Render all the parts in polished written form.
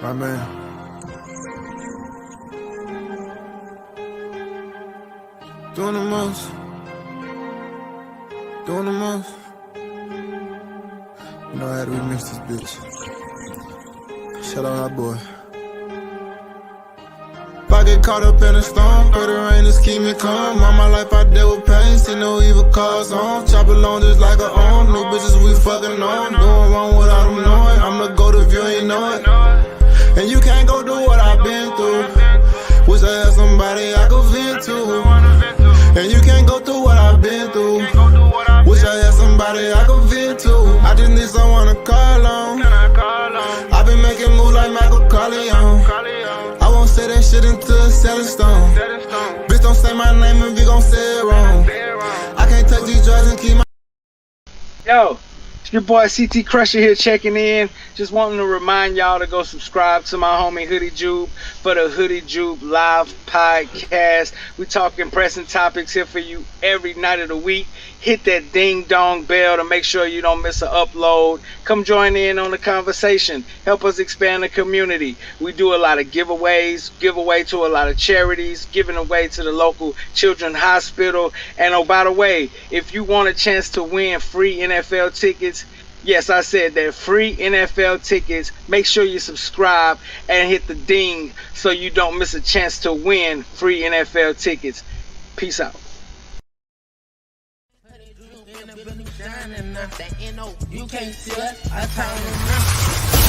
My man. Doing the most. Doing the most. You know I had to remix this bitch. Shout out our boy. If I get caught up in a storm, pray the rain to keep me calm. All my life I dealt with pain, see no evil cause on. Chop along just like a on. New bitches we fucking on. Doing wrong without them knowing. I'm the GOAT if you ain't know it. And you can't go do what I've been through. Wish I had somebody I could vent to. And you can't go through what I've been through. Wish I had somebody I could vent to. I just need someone to call on. I've been making moves like Michael Corleone. I won't say that shit until it's set in stone. Bitch, don't say my name if you gon' say it wrong. I can't touch these drugs and keep my... Yo, it's your boy CT Crusher here checking in. Just wanting to remind y'all to go subscribe to my homie Hoodie Jube for the Hoodie Jube live podcast. We talking pressing topics here for you every night of the week. Hit that ding dong bell to make sure you don't miss an upload. Come join in on the conversation. Help us expand the community. We do a lot of giveaways, give away to a lot of charities, giving away to the local children's hospital. And oh, by the way, if you want a chance to win free NFL tickets, yes, I said that, free NFL tickets, make sure you subscribe and hit the ding so you don't miss a chance to win free NFL tickets. Peace out. You can't see us, I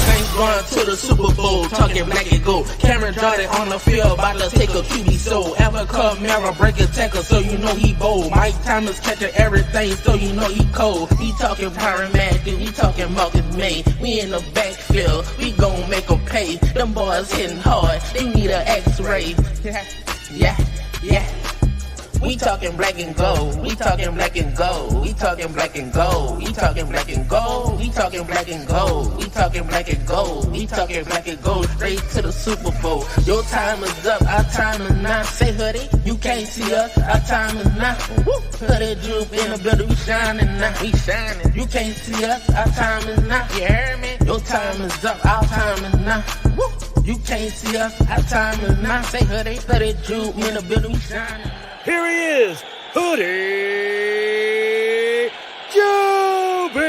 Saints going to the Super Bowl, talking black and gold. Cameron Jordan on the field, about to take a QB soul. Ever Kamara break a tackle, so you know he bold. Mike Thomas catching everything, so you know he cold. He talking Byron Matthew, he talking Marcus May. We in the backfield, we gon' make them pay. Them boys hitting hard, they need an X-ray. Yeah. We talking black and gold. We talking black and gold. We talking black and gold. We talking black and gold. We talking black and gold. We talking black and gold. We talking black and gold. Straight to the Super Bowl. Your time is up. Our time is now. Say Hoodie, you can't see us. Our time is now. Hoodie Jube in the building. We shining now. We shining. You can't see us. Our time is now. You heard me? Your time is up. Our time is now. You can't see us. Our time is now. Say Hoodie, Hoodie Jube in the building. We shining. Here he is, Hoodie Jube.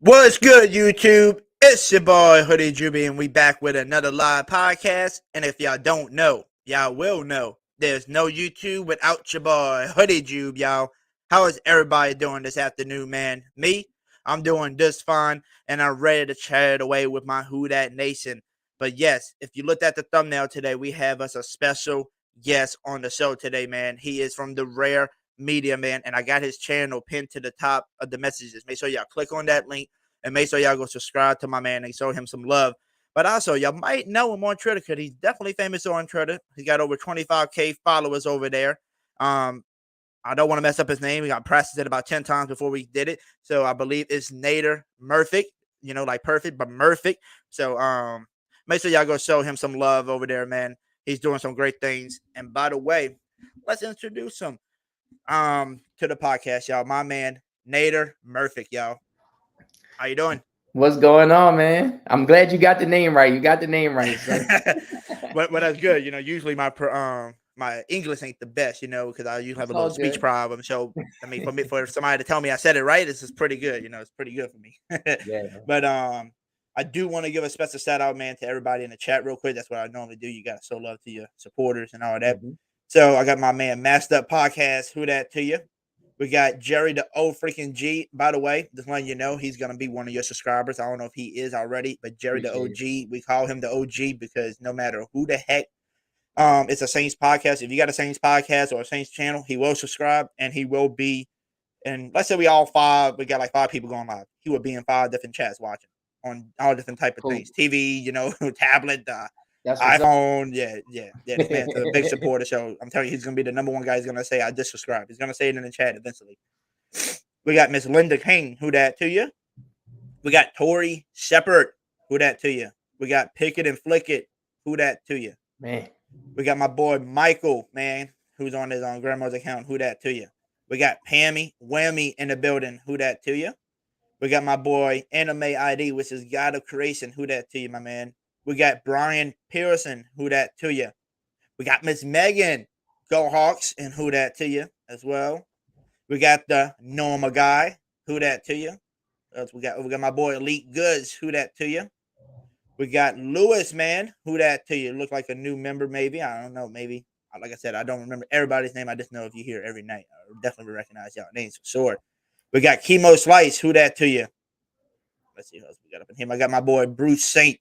What's good, YouTube? It's your boy, Hoodie Jube, and we back with another live podcast. And if y'all don't know, y'all will know, there's no YouTube without your boy, Hoodie Jube, y'all. How is everybody doing this afternoon, man? Me, I'm doing just fine, and I'm ready to chat it away with my Who Dat Nation. But yes, if you looked at the thumbnail today, we have us a special guest on the show today, man. He is from the Rare Media, man, and I got his channel pinned to the top of the messages. Make sure y'all click on that link, and make sure y'all go subscribe to my man and show him some love. But also, y'all might know him on Twitter because he's definitely famous on Twitter. He's got over 25K followers over there. I don't want to mess up his name. We got practiced it about 10 times before we did it. So I believe it's Nader Mirfiq, you know, like perfect, but Mirfiq. So, make sure y'all go show him some love over there, man. He's doing some great things. And by the way, let's introduce him to the podcast, y'all. My man, Nader Mirfiq, y'all. How you doing? What's going on, man? I'm glad you got the name right. You got the name right. but that's good. You know, usually my English ain't the best, you know, because I usually have a little speech problem. So I mean, for somebody to tell me I said it right, this is pretty good. You know, it's pretty good for me. Yeah. But I do want to give a special shout out, man, to everybody in the chat real quick. That's what I normally do. You got to show love to your supporters and all that. Mm-hmm. So I got my man Masked Up Podcast. Who dat to you? We got Jerry the O freaking G. By the way, just letting you know, he's going to be one of your subscribers. I don't know if he is already, but Jerry the OG, we call him the OG because no matter who the heck, it's a Saints podcast. If you got a Saints podcast or a Saints channel, he will subscribe and he will be, and let's say we got like 5 people going live. He will be in 5 different chats watching on all different type of things, TV, you know, tablet, iPhone, this man's a big supporter. So I'm telling you, he's gonna be the number one guy. He's gonna say I just subscribe. He's gonna say it in the chat eventually. We got Miss Linda King. Who dat to you? We got Tori Shepard. Who dat to you? We got Pick It and Flick It. Who dat to you? Man. We got my boy Michael, man, who's on his grandma's account. Who dat to you? We got Pammy Whammy in the building. Who dat to you? We got my boy Anime ID, which is God of Creation. Who that to you, my man? We got Brian Pearson. Who that to you? We got Miss Megan. Go Hawks, and who that to you as well. We got the Norma guy. Who that to you? We got my boy Elite Goods. Who that to you? We got Lewis, man. Who that to you? Look like a new member, maybe. I don't know. Maybe. Like I said, I don't remember everybody's name. I just know if you hear every night, I definitely recognize y'all names for sure. We got Chemo Slice. Who that to you? Let's see who else we got up in here. I got my boy Bruce Saint.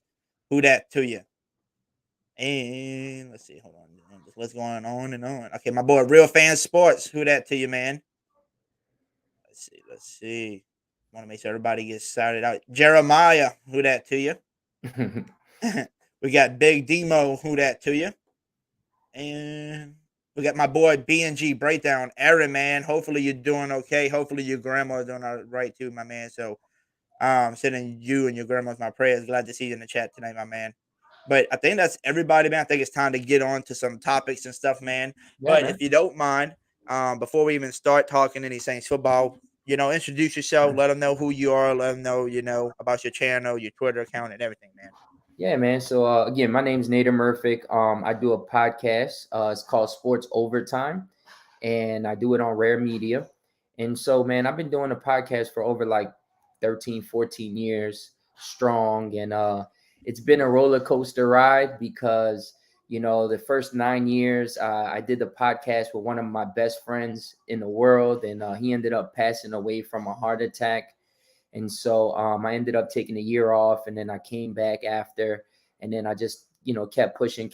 Who that to you? And let's see. Hold on. What's going on and on? Okay, my boy Real Fan Sports. Who that to you, man? Let's see. Want to make sure everybody gets started out. Jeremiah. Who that to you? We got Big Demo. Who that to you? And we got my boy B&G Breakdown. Aaron, man. Hopefully you're doing okay. Hopefully your grandma's doing all right too, my man. So sending you and your grandma's my prayers. Glad to see you in the chat tonight, my man. But I think that's everybody, man. I think it's time to get on to some topics and stuff, man. Yeah, but man. if you don't mind, before we even start talking any Saints football, introduce yourself. Let them know who you are. Let them know, about your channel, your Twitter account, and everything, man. Yeah, man. So again, my name's Nader Mirfiq. I do a podcast. It's called Sports Overtime, and I do it on Rare Media. And so, man, I've been doing a podcast for over like 13, 14 years strong. And it's been a roller coaster ride because, the first 9 years, I did the podcast with one of my best friends in the world. And he ended up passing away from a heart attack. And so I ended up taking a year off, and then I came back after, and then I just, kept pushing.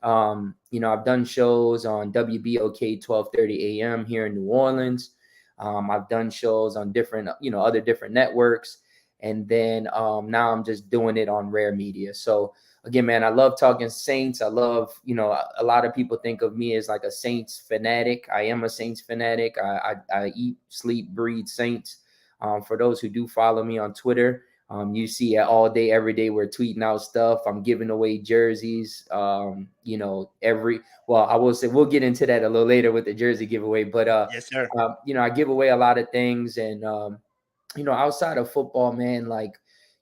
I've done shows on WBOK 12:30 a.m. here in New Orleans. I've done shows on different, other different networks. And then now I'm just doing it on Rare Media. So again, man, I love talking Saints. I love, a lot of people think of me as like a Saints fanatic. I am a Saints fanatic. I eat, sleep, breathe Saints. For those who do follow me on Twitter, you see all day, every day, we're tweeting out stuff. I'm giving away jerseys. I will say we'll get into that a little later with the jersey giveaway. But yes, sir. I give away a lot of things, and outside of football, man, like,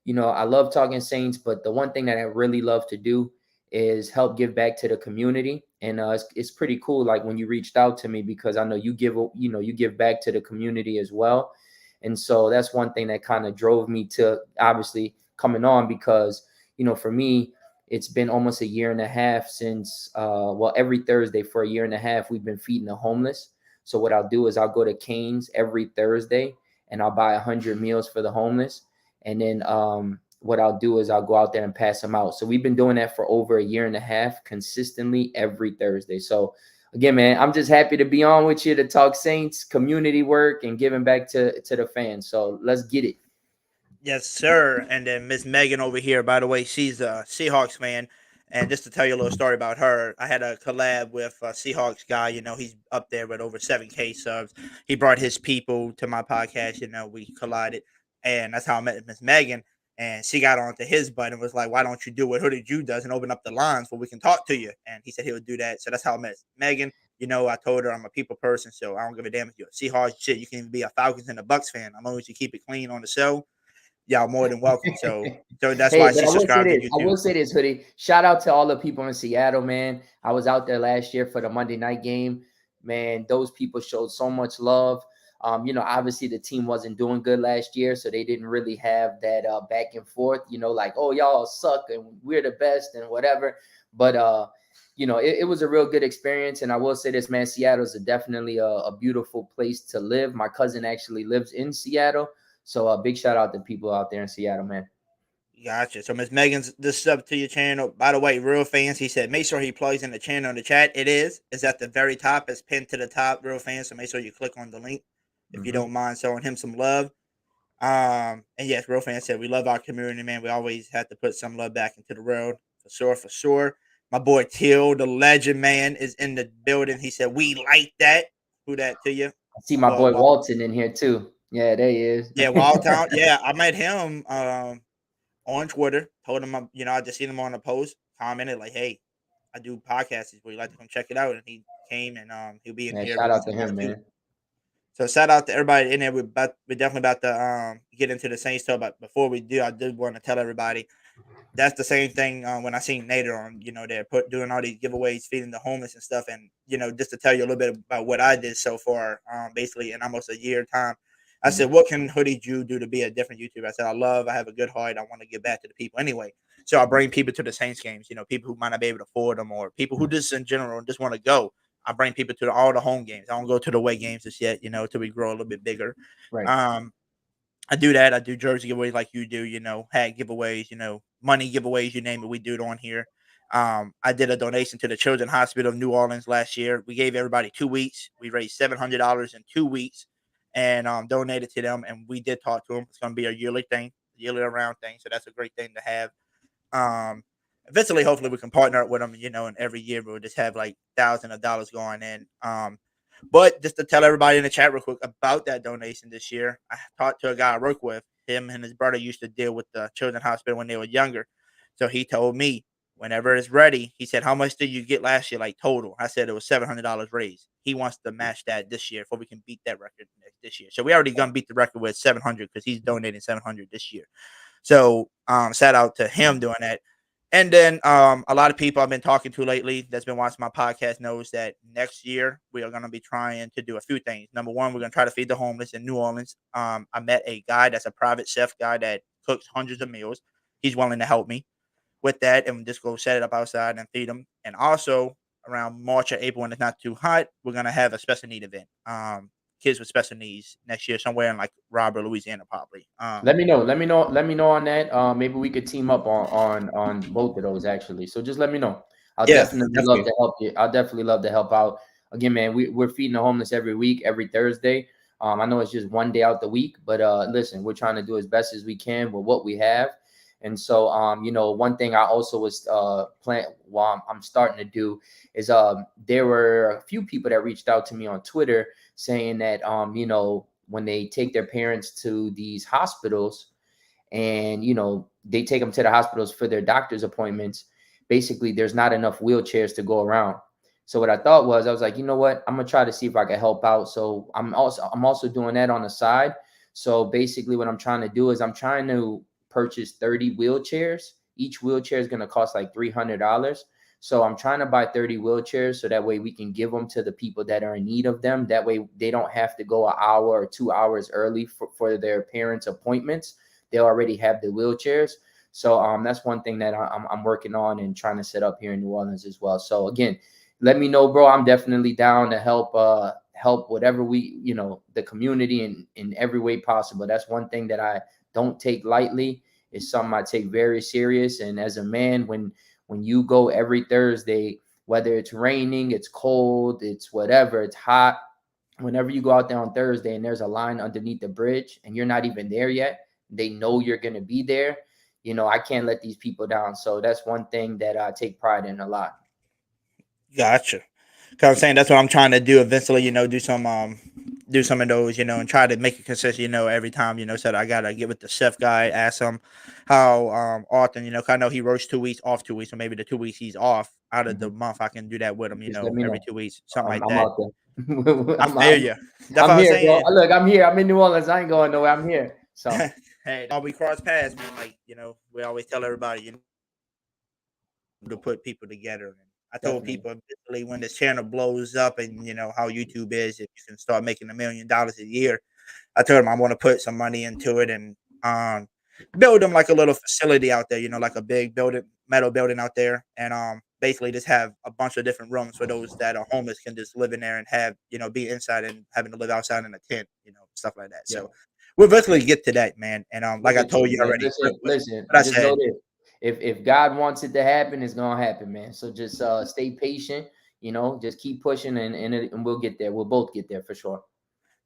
I love talking Saints, but the one thing that I really love to do is help give back to the community. And it's pretty cool, like when you reached out to me, because I know you give back to the community as well. And so that's one thing that kind of drove me to obviously coming on, because, for me, it's been almost a year and a half since, every Thursday for a year and a half, we've been feeding the homeless. So what I'll do is I'll go to Cane's every Thursday and I'll buy 100 meals for the homeless. And then what I'll do is I'll go out there and pass them out. So we've been doing that for over a year and a half consistently every Thursday. So again, man, I'm just happy to be on with you to talk Saints, community work, and giving back to the fans. So let's get it. Yes, sir. And then Miss Megan over here, by the way, she's a Seahawks fan. And just to tell you a little story about her, I had a collab with a Seahawks guy. He's up there with over 7K subs. He brought his people to my podcast. We collided. And that's how I met Miss Megan. And she got onto his butt and was like, why don't you do what Hoodie Jube does and open up the lines where we can talk to you? And he said he would do that. So that's how I met Megan. I told her I'm a people person, so I don't give a damn if you're a Seahawks shit. You can even be a Falcons and a Bucks fan. As long as you keep it clean on the show, y'all more than welcome. So that's why she subscribed to YouTube. I will say this, Hoodie. Shout out to all the people in Seattle, man. I was out there last year for the Monday night game. Man, those people showed so much love. Obviously the team wasn't doing good last year, so they didn't really have that back and forth, like, oh, y'all suck and we're the best and whatever. But it was a real good experience. And I will say this, man, Seattle is definitely a beautiful place to live. My cousin actually lives in Seattle. So a big shout out to people out there in Seattle, man. Gotcha. So Miss Megan's this sub to your channel. By the way, real fans, he said make sure he plugs in the channel in the chat. It's at the very top. It's pinned to the top, real fans. So make sure you click on the link if you don't mind showing him some love. And yes, real fans said we love our community, man. We always have to put some love back into the world. For sure. My boy Till, the legend, man, is in the building. He said we like that. Who that to you? I see my boy Walton in here too. Yeah, there he is. Yeah, Wildtown. Yeah, I met him on Twitter. Told him, I just seen him on a post, commented like, "Hey, I do podcasts. Would you like to come check it out?" And he came, and he'll be in here. Shout out to him, man. So shout out to everybody in there. We're definitely about to get into the Saints talk, but before we do, I did want to tell everybody that's the same thing when I seen Nader on, they're doing all these giveaways, feeding the homeless and stuff. And, just to tell you a little bit about what I did so far, basically in almost a year time, I said, what can Hoodie Jew do to be a different YouTuber? I said, I have a good heart. I want to give back to the people anyway. So I bring people to the Saints games, people who might not be able to afford them or people who just in general just want to go. I bring people to all the home games. I don't go to the away games just yet, till we grow a little bit bigger. Right. I do that. I do jersey giveaways like you do, hat giveaways, money giveaways, you name it. We do it on here. I did a donation to the Children's Hospital of New Orleans last year. We gave everybody 2 weeks. We raised $700 in 2 weeks and donated to them. And we did talk to them. It's going to be a yearly thing, yearly around thing. So that's a great thing to have. Eventually, hopefully we can partner up with them, and every year we'll just have like thousands of dollars going in. But just to tell everybody in the chat real quick about that donation this year, I talked to a guy I work with. Him and his brother used to deal with the Children's Hospital when they were younger. So he told me whenever it's ready, he said, how much did you get last year, like total? I said it was $700 raised. He wants to match that this year before we can beat that record this year. So we already going to beat the record with 700 because he's donating 700 this year. So shout out to him doing that. And then a lot of people I've been talking to lately that's been watching my podcast knows that next year we are going to be trying to do a few things. Number one, we're going to try to feed the homeless in New Orleans. I met a guy that's a private chef guy that cooks hundreds of meals. He's willing to help me with that and just go set it up outside and feed them. And also around March or April when it's not too hot, we're going to have a special need event. Kids with special needs next year somewhere in like Robert, Louisiana, probably. Let me know on that. Maybe we could team up on both of those actually. So just let me know. I'll definitely love to help you. I'll definitely love to help out. Again, man, we're feeding the homeless every week, every Thursday. I know it's just one day out the week, but listen, we're trying to do as best as we can with what we have. And so, one thing I also was I'm starting to do is there were a few people that reached out to me on Twitter saying that, when they take their parents to these hospitals and, they take them to the hospitals for their doctor's appointments, basically there's not enough wheelchairs to go around. So what I thought was, I was like, you know what, I'm going to try to see if I can help out. So I'm also doing that on the side. So basically what I'm trying to do is I'm trying to purchase 30 wheelchairs. Each wheelchair is going to cost like $300. So I'm trying to buy 30 wheelchairs so that way we can give them to the people that are in need of them. That way they don't have to go an hour or 2 hours early for their parents' appointments. They already have the wheelchairs. So that's one thing that I'm working on and trying to set up here in New Orleans as well. So again, let me know, bro. I'm definitely down to help whatever the community in every way possible. That's one thing that I don't take lightly. It's something I take very serious. And as a man, when you go every Thursday, whether it's raining, it's cold, it's whatever, it's hot, whenever you go out there on Thursday and there's a line underneath the bridge and you're not even there yet, they know you're going to be there. I can't let these people down. So that's one thing that I take pride in a lot. Gotcha. Cause I'm saying that's what I'm trying to do eventually, do some of those, and try to make it consistent, every time, so that I gotta get with the chef guy, ask him how often, 'cause I know he works 2 weeks, off 2 weeks, so maybe the 2 weeks he's off out of the month, I can do that with him, every 2 weeks, something like that. Out there. I feel you. That's I'm here, saying. bro. Look, I'm here. I'm in New Orleans. I ain't going nowhere. I'm here. So hey, we cross paths, man. Like, we always tell everybody, to put people together. And I told people eventually when this channel blows up and how YouTube is, if you can start making $1 million a year, I told them I want to put some money into it and build them like a little facility out there, like a big metal building out there, and basically just have a bunch of different rooms for those that are homeless can just live in there and have be inside and having to live outside in a tent, stuff like that. So we'll eventually get to that, man. And like I told you already, listen, I said, if God wants it to happen, it's gonna happen, man. So just stay patient, just keep pushing, and we'll get there. We'll both get there for sure.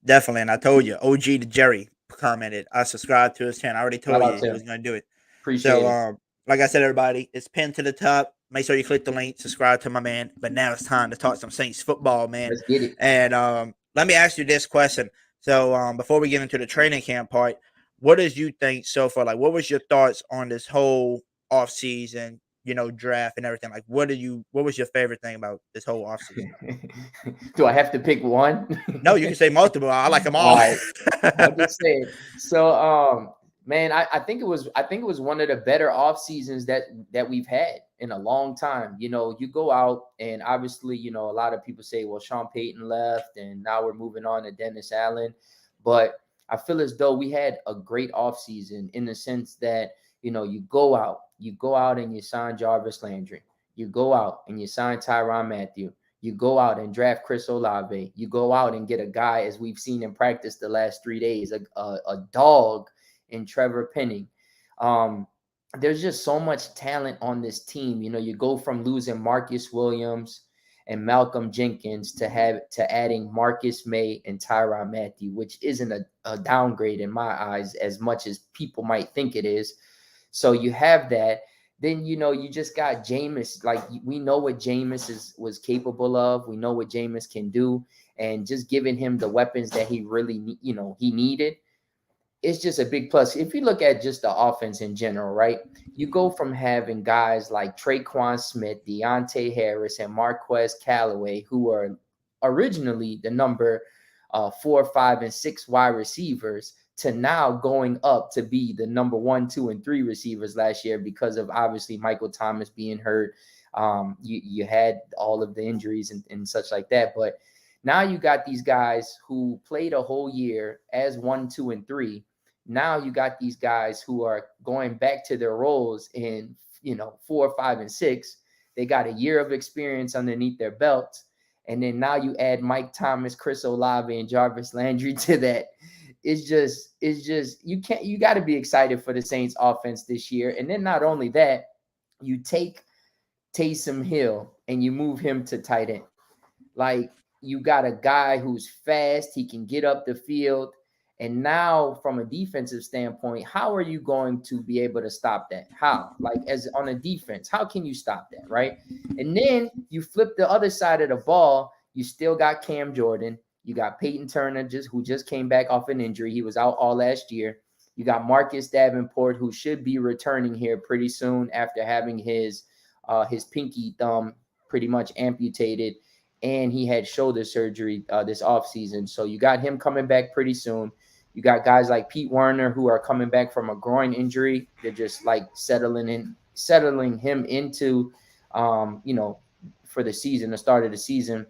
Definitely. And I told you, OG to Jerry commented. I subscribed to his channel. I already told you he was going to do it. Appreciate it. Like I said, everybody, it's pinned to the top. Make sure you click the link, subscribe to my man. But now it's time to talk some Saints football, man. Let's get it. And let me ask you this question. So before we get into the training camp part, what did you think so far? Like, what was your thoughts on this whole offseason? draft and everything. Like, what was your favorite thing about this whole offseason? Do I have to pick one? No, you can say multiple. I like them all. All right. I'll just say it. So, man, I think it was one of the better off seasons that we've had in a long time. You go out and obviously, a lot of people say, well, Sean Payton left and now we're moving on to Dennis Allen. But I feel as though we had a great off season in the sense that, you go out and you sign Jarvis Landry. You go out and you sign Tyrann Mathieu. You go out and draft Chris Olave. You go out and get a guy, as we've seen in practice the last 3 days, a dog in Trevor Penning. There's just so much talent on this team. You go from losing Marcus Williams and Malcolm Jenkins to adding Marcus May and Tyrann Mathieu, which isn't a downgrade in my eyes as much as people might think it is. So you have that. Then, you just got Jameis. Like, we know what Jameis was capable of. We know what Jameis can do. And just giving him the weapons that he really, he needed, it's just a big plus. If you look at just the offense in general, right, you go from having guys like Traquan Smith, Deontay Harris, and Marquez Callaway, who are originally the number 4, 5, and 6 wide receivers, to now going up to be the number 1, 2, and 3 receivers last year because of obviously Michael Thomas being hurt. You had all of the injuries and such like that. But now you got these guys who played a whole year as 1, 2, and 3. Now you got these guys who are going back to their roles in, 4, 5, and 6. They got a year of experience underneath their belts. And then now you add Mike Thomas, Chris Olave, and Jarvis Landry to that. It's just you got to be excited for the Saints offense this year. And then not only that, you take Taysom Hill and you move him to tight end. Like, you got a guy who's fast, he can get up the field. And now from a defensive standpoint, how are you going to be able to stop that? How? Like, as on a defense, how can you stop that, right? And then you flip the other side of the ball, you still got Cam Jordan. You got Peyton Turner, who just came back off an injury. He was out all last year. You got Marcus Davenport, who should be returning here pretty soon after having his pinky thumb pretty much amputated, and he had shoulder surgery this offseason. So you got him coming back pretty soon. You got guys like Pete Werner, who are coming back from a groin injury. They're just like settling him into, for the season, the start of the season.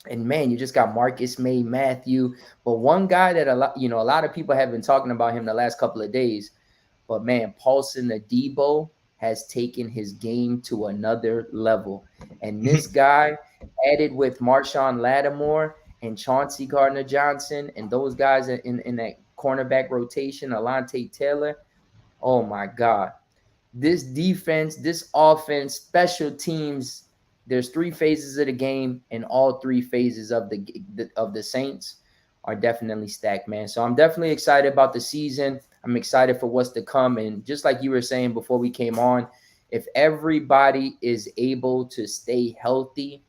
And man, you just got Marcus May, Matthew. But one guy that a lot of people have been talking about him the last couple of days. But man, Paulson Adebo has taken his game to another level. And this guy, added with Marshawn Lattimore and Chauncey Gardner-Johnson and those guys in that cornerback rotation, Alante Taylor, oh my God. This defense, this offense, special teams, there's 3 phases of the game, and all 3 phases of the Saints are definitely stacked, man. So I'm definitely excited about the season. I'm excited for what's to come. And just like you were saying before we came on, if everybody is able to stay healthy,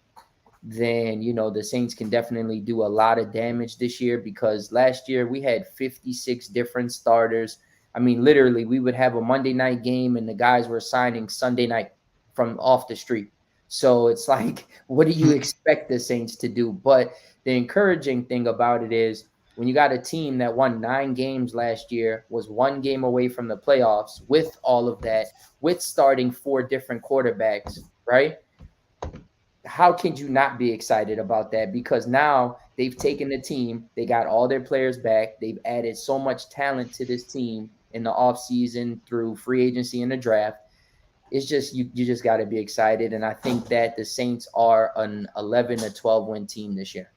then, the Saints can definitely do a lot of damage this year, because last year we had 56 different starters. I mean, literally, we would have a Monday night game and the guys were signing Sunday night from off the street. So it's like, what do you expect the Saints to do? But the encouraging thing about it is, when you got a team that won 9 games last year, was 1 game away from the playoffs with all of that, with starting 4 different quarterbacks, right? How can you not be excited about that? Because now they've taken the team, they got all their players back, they've added so much talent to this team in the offseason through free agency and the draft. It's just you just got to be excited. And I think that the Saints are an 11 to 12 win team this year.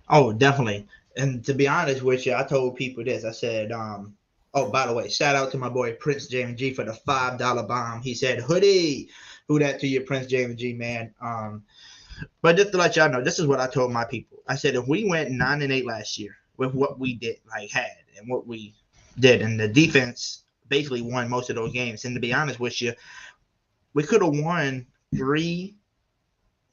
Oh, definitely. And to be honest with you, I told people this. I said, oh, by the way, shout out to my boy Prince James G for the $5 bomb. He said, Hoodie, who that to you, Prince James G, man. But just to let y'all know, this is what I told my people. I said, if we went 9-8 last year with what we did, and what we did, and the defense basically won most of those games. And to be honest with you, we could have won 3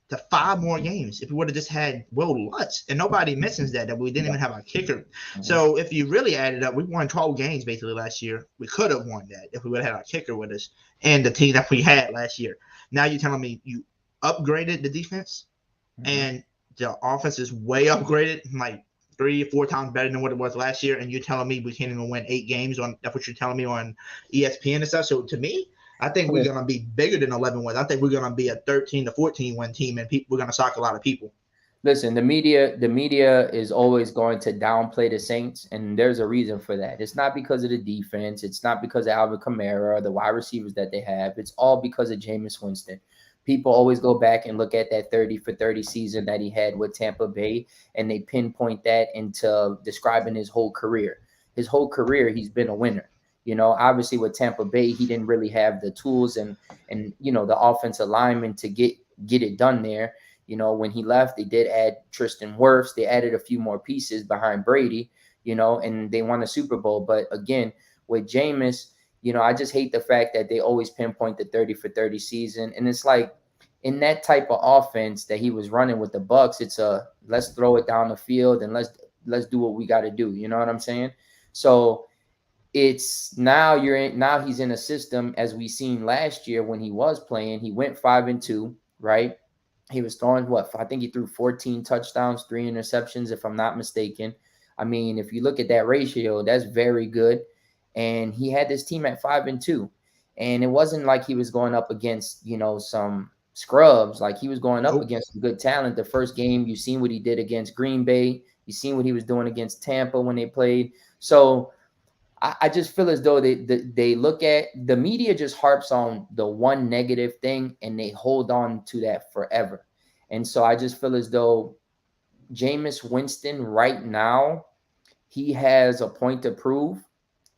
to 5 more games if we would have just had Will Lutz. And nobody mentions that we didn't even have a kicker. So if you really add it up, we won 12 games basically last year. We could have won that if we would have had our kicker with us and the team that we had last year. Now you're telling me you upgraded the defense and the offense is way upgraded, like 3 or 4 times better than what it was last year, and you're telling me we can't even win 8 games on that's what you're telling me on ESPN and stuff. So to me, I think we're gonna be bigger than 11 wins. I think we're gonna be a 13 to 14 win team, and we're gonna shock a lot of people. Listen, the media is always going to downplay the Saints, and there's a reason for that. It's not because of the defense. It's not because of Alvin Kamara or the wide receivers that they have. It's all because of Jameis Winston. People always go back and look at that 30 for 30 season that he had with Tampa Bay, and they pinpoint that into describing his whole career. His whole career, he's been a winner. You know, obviously with Tampa Bay, he didn't really have the tools and you know, the offensive lineman to get it done there. You know, when he left, they did add Tristan Wirfs. They added a few more pieces behind Brady, you know, and they won a Super Bowl. But again, with Jameis, you know, I just hate the fact that they always pinpoint the 30 for 30 season. And it's like in that type of offense that he was running with the Bucs, it's a let's throw it down the field and let's do what we got to do. You know what I'm saying? So it's now he's in a system as we seen last year when he was playing. He went 5-2, right? He was throwing I think he threw 14 touchdowns, 3 interceptions, if I'm not mistaken. I mean, if you look at that ratio, that's very good. And he had this team at 5-2. And it wasn't like he was going up against, you know, some scrubs. Like he was going up against some good talent. The first game, you've seen what he did against Green Bay. You've seen what he was doing against Tampa when they played. So I just feel as though they look at the media just harps on the one negative thing and they hold on to that forever. And so I just feel as though Jameis Winston right now, he has a point to prove.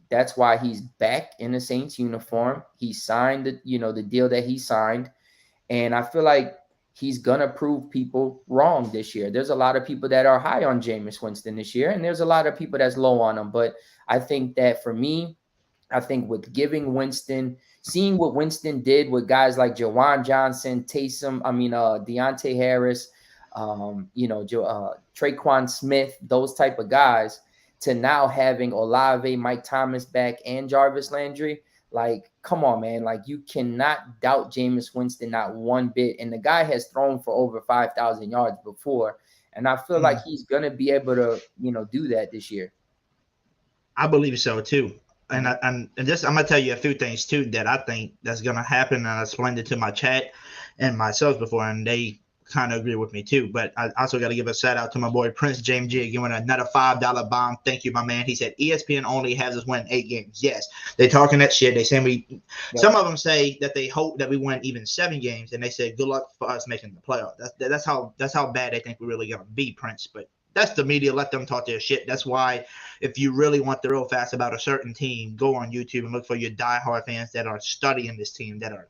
That's why he's back in the Saints uniform. He signed the deal that he signed. And I feel like he's going to prove people wrong this year. There's a lot of people that are high on Jameis Winston this year, and there's a lot of people that's low on him. But I think that for me, I think with giving Winston, seeing what Winston did with guys like Jawan Johnson, Deontay Harris, Traquan Smith, those type of guys, to now having Olave, Mike Thomas back, and Jarvis Landry, like, come on, man. Like, you cannot doubt Jameis Winston, not one bit. And the guy has thrown for over 5,000 yards before. And I feel like he's going to be able to, do that this year. I believe so, too. And I'm going to tell you a few things, too, that I think that's going to happen. And I explained it to my chat and myself before, and they kind of agree with me too. But I also got to give a shout out to my boy Prince James G giving another $5 bomb. Thank you, my man. He said ESPN only has us win 8 games. Yes, they talking that shit. They saying some of them say that they hope that we win even 7 games, and they said good luck for us making the playoff. That's how bad they think we're really gonna be, Prince. But that's the media. Let them talk their shit. That's why if you really want the real facts about a certain team, go on YouTube and look for your diehard fans that are studying this team, that are,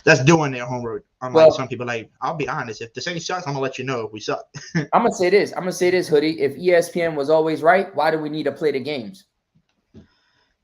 that's doing their homework. Unlike some people, like, I'll be honest, if the Saints sucks, I'm going to let you know if we suck. I'm going to say this, Hoodie. If ESPN was always right, why do we need to play the games?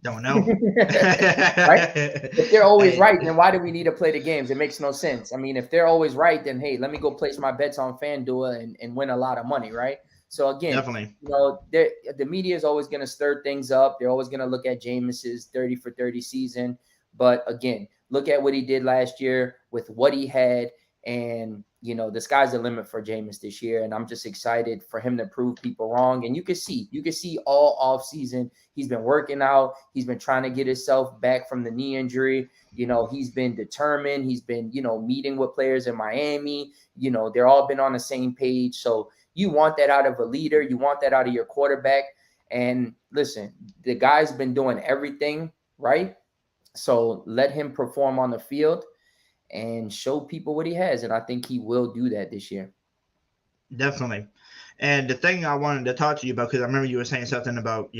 Don't know. Right? If they're always right, then why do we need to play the games? It makes no sense. I mean, if they're always right, then, hey, let me go place my bets on FanDuel and win a lot of money, right? So, again, definitely, the media is always going to stir things up. They're always going to look at Jameis's 30 for 30 season. But, again, look at what he did last year with what he had. And, the sky's the limit for Jameis this year. And I'm just excited for him to prove people wrong. And you can see all off season, he's been working out. He's been trying to get himself back from the knee injury. He's been determined. He's been, meeting with players in Miami. They're all been on the same page. So you want that out of a leader. You want that out of your quarterback. And listen, the guy's been doing everything right. So let him perform on the field and show people what he has. And I think he will do that this year. Definitely. And the thing I wanted to talk to you about, because I remember you were saying something about,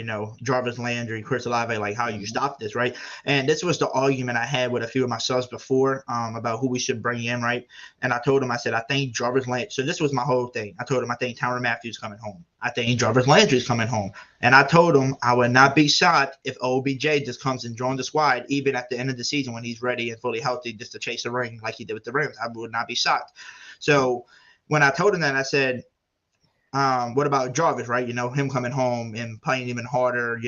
Jarvis Landry, Chris Olave, like how you stop this, right? And this was the argument I had with a few of my subs before about who we should bring in, right? And I told him, I said, I think Jarvis Landry. So this was my whole thing. I told him, I think Tyrann Mathieu's coming home. I think Jarvis Landry's coming home. And I told him I would not be shocked if OBJ just comes and joins the squad, even at the end of the season when he's ready and fully healthy, just to chase the ring like he did with the Rams. I would not be shocked. So when I told him that, I said, what about Jarvis, right? Him coming home and playing even harder,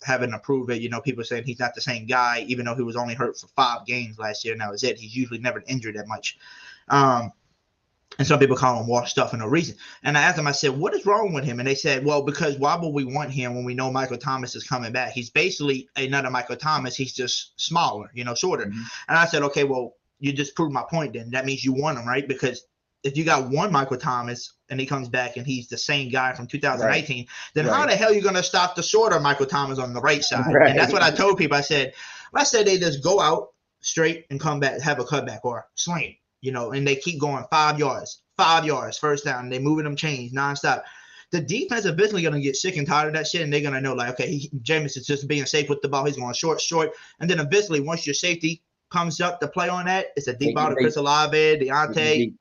having to prove it. People saying he's not the same guy, even though he was only hurt for 5 games last year. And that was it. He's usually never injured that much. And some people call him washed up for no reason. And I asked them, I said, what is wrong with him? And they said, well, because why would we want him when we know Michael Thomas is coming back? He's basically another Michael Thomas. He's just smaller, shorter. Mm-hmm. And I said, okay, well, you just proved my point then. That means you want him, right? Because if you got one Michael Thomas and he comes back and he's the same guy from 2018, right, then how the hell are you going to stop the shorter Michael Thomas on the right side? Right. And that's what I told people. I said they just go out straight and come back, have a cutback or slant, and they keep going 5 yards, first down. They moving them chains nonstop. The defense eventually going to get sick and tired of that shit, and they're going to know, like, okay, Jameis is just being safe with the ball. He's going short. And then eventually, once your safety comes up to play on that, it's a deep ball to Chris Olave, Deontay,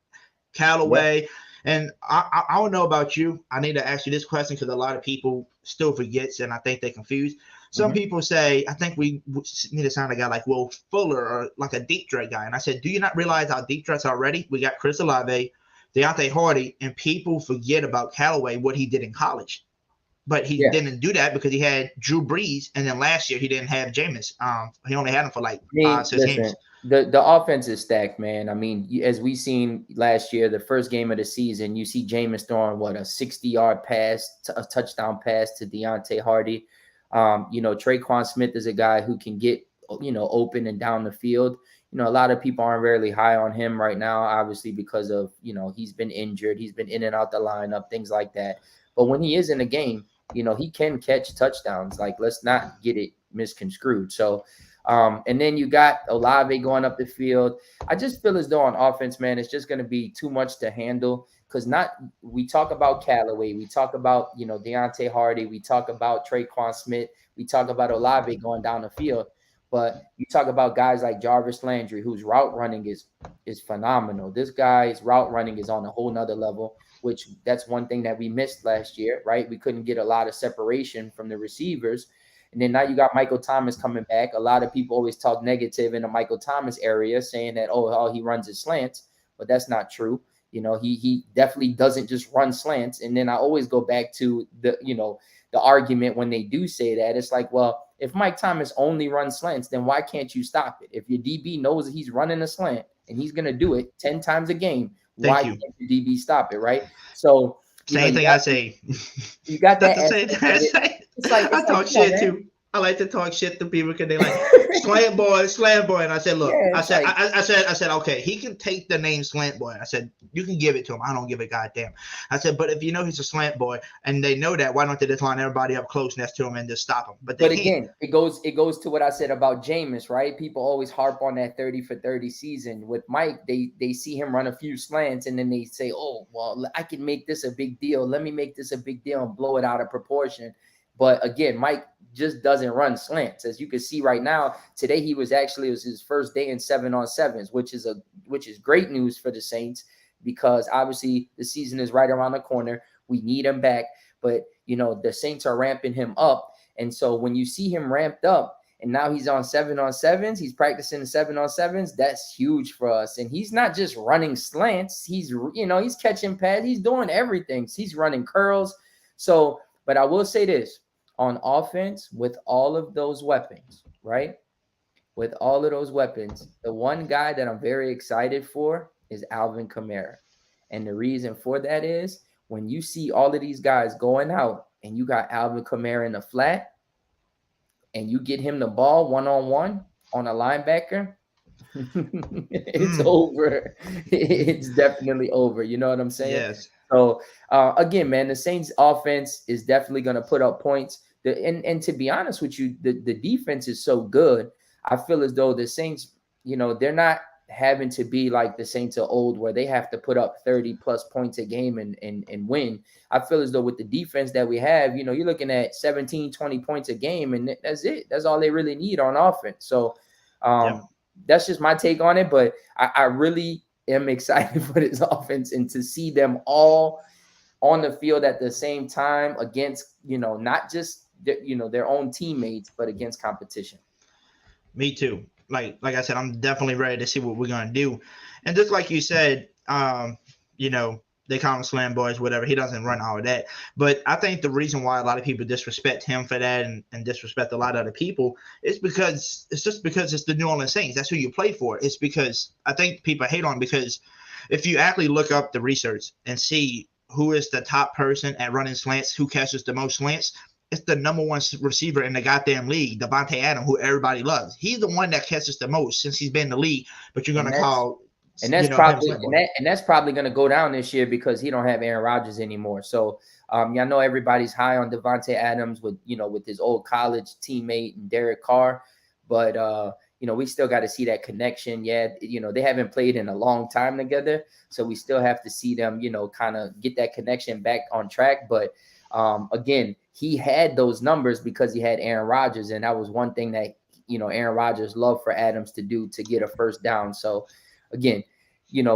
Callaway. Yep. And I don't know about you. I need to ask you this question because a lot of people still forgets, and I think they're confused. Some people say, I think we need to sign a guy like Will Fuller or like a deep threat guy. And I said, do you not realize our deep threats already? We got Chris Olave, Deontay Hardy, and people forget about Callaway, what he did in college. But he didn't do that because he had Drew Brees, and then last year he didn't have Jameis. He only had him for like 5-6 games. The offense is stacked, man. I mean, as we seen last year, the first game of the season, you see Jameis throwing a 60-yard pass, a touchdown pass to Deontay Hardy. Traquan Smith is a guy who can get, open and down the field. A lot of people aren't really high on him right now, obviously because of, he's been injured. He's been in and out the lineup, things like that. But when he is in the game, he can catch touchdowns. Like, let's not get it misconstrued. So, and then you got Olave going up the field. I just feel as though on offense, man, it's just going to be too much to handle because we talk about Callaway, we talk about, Deontay Hardy, we talk about Traquan Smith, we talk about Olave going down the field, but you talk about guys like Jarvis Landry, whose route running is phenomenal. This guy's route running is on a whole nother level, which that's one thing that we missed last year, right? We couldn't get a lot of separation from the receivers. And then now you got Michael Thomas coming back. A lot of people always talk negative in the Michael Thomas area, saying that, oh, he runs his slants, but that's not true. He definitely doesn't just run slants. And then I always go back to the argument when they do say that. It's like, well, if Mike Thomas only runs slants, then why can't you stop it? If your DB knows that he's running a slant and he's going to do it 10 times a game, why can't the DB stop it, right? So same thing I say. You got that. It's like I talk shit too. I like to talk shit to people because they like slant boy. And I said, look, I said, okay, he can take the name slant boy. I said, you can give it to him. I don't give a goddamn. I said, but if you know he's a slant boy and they know that, why don't they just line everybody up close next to him and just stop him? But again, it goes to what I said about Jameis, right? People always harp on that 30 for 30 season. With Mike, they see him run a few slants and then they say, oh, well, I can make this a big deal. Let me make this a big deal and blow it out of proportion. But again, Mike just doesn't run slants. As you can see right now, today it was his first day in 7-on-7s, which is great news for the Saints because obviously the season is right around the corner. We need him back, but the Saints are ramping him up. And so when you see him ramped up and now he's on 7-on-7s, he's practicing 7-on-7s, that's huge for us. And he's not just running slants. He's catching pads. He's doing everything. He's running curls. So, but I will say this. On offense, with all of those weapons, right? With all of those weapons, the one guy that I'm very excited for is Alvin Kamara. And the reason for that is when you see all of these guys going out and you got Alvin Kamara in the flat and you get him the ball one-on-one on a linebacker, it's over. It's definitely over. You know what I'm saying? Yes. So, again, man, the Saints offense is definitely going to put up points. And to be honest with you, the defense is so good. I feel as though the Saints, they're not having to be like the Saints of old, where they have to put up 30 plus points a game and win. I feel as though with the defense that we have, you know, you're looking at 17, 20 points a game, and that's it. That's all they really need on offense. So that's just my take on it. But I really am excited for this offense and to see them all on the field at the same time against, you know, not just their own teammates, but against competition. Me too. Like I said, I'm definitely ready to see what we're gonna do. And just like you said, you know, they call him slam boys, whatever. He doesn't run all of that. But I think the reason why a lot of people disrespect him for that and disrespect a lot of other people is because it's the New Orleans Saints. That's who you play for. It's because I think people hate on him because if you actually look up the research and see who is the top person at running slants, who catches the most slants, it's the number one receiver in the goddamn league, Devontae Adams, who everybody loves. He's the one that catches the most since he's been in the league. But you're gonna call, and that's probably gonna go down this year because he don't have Aaron Rodgers anymore. So I know everybody's high on Devontae Adams with his old college teammate and Derek Carr, but we still got to see that connection. Yeah, they haven't played in a long time together, so we still have to see them, kind of get that connection back on track. But again, he had those numbers because he had Aaron Rodgers, and that was one thing that Aaron Rodgers loved for Adams to do, to get a first down. So again,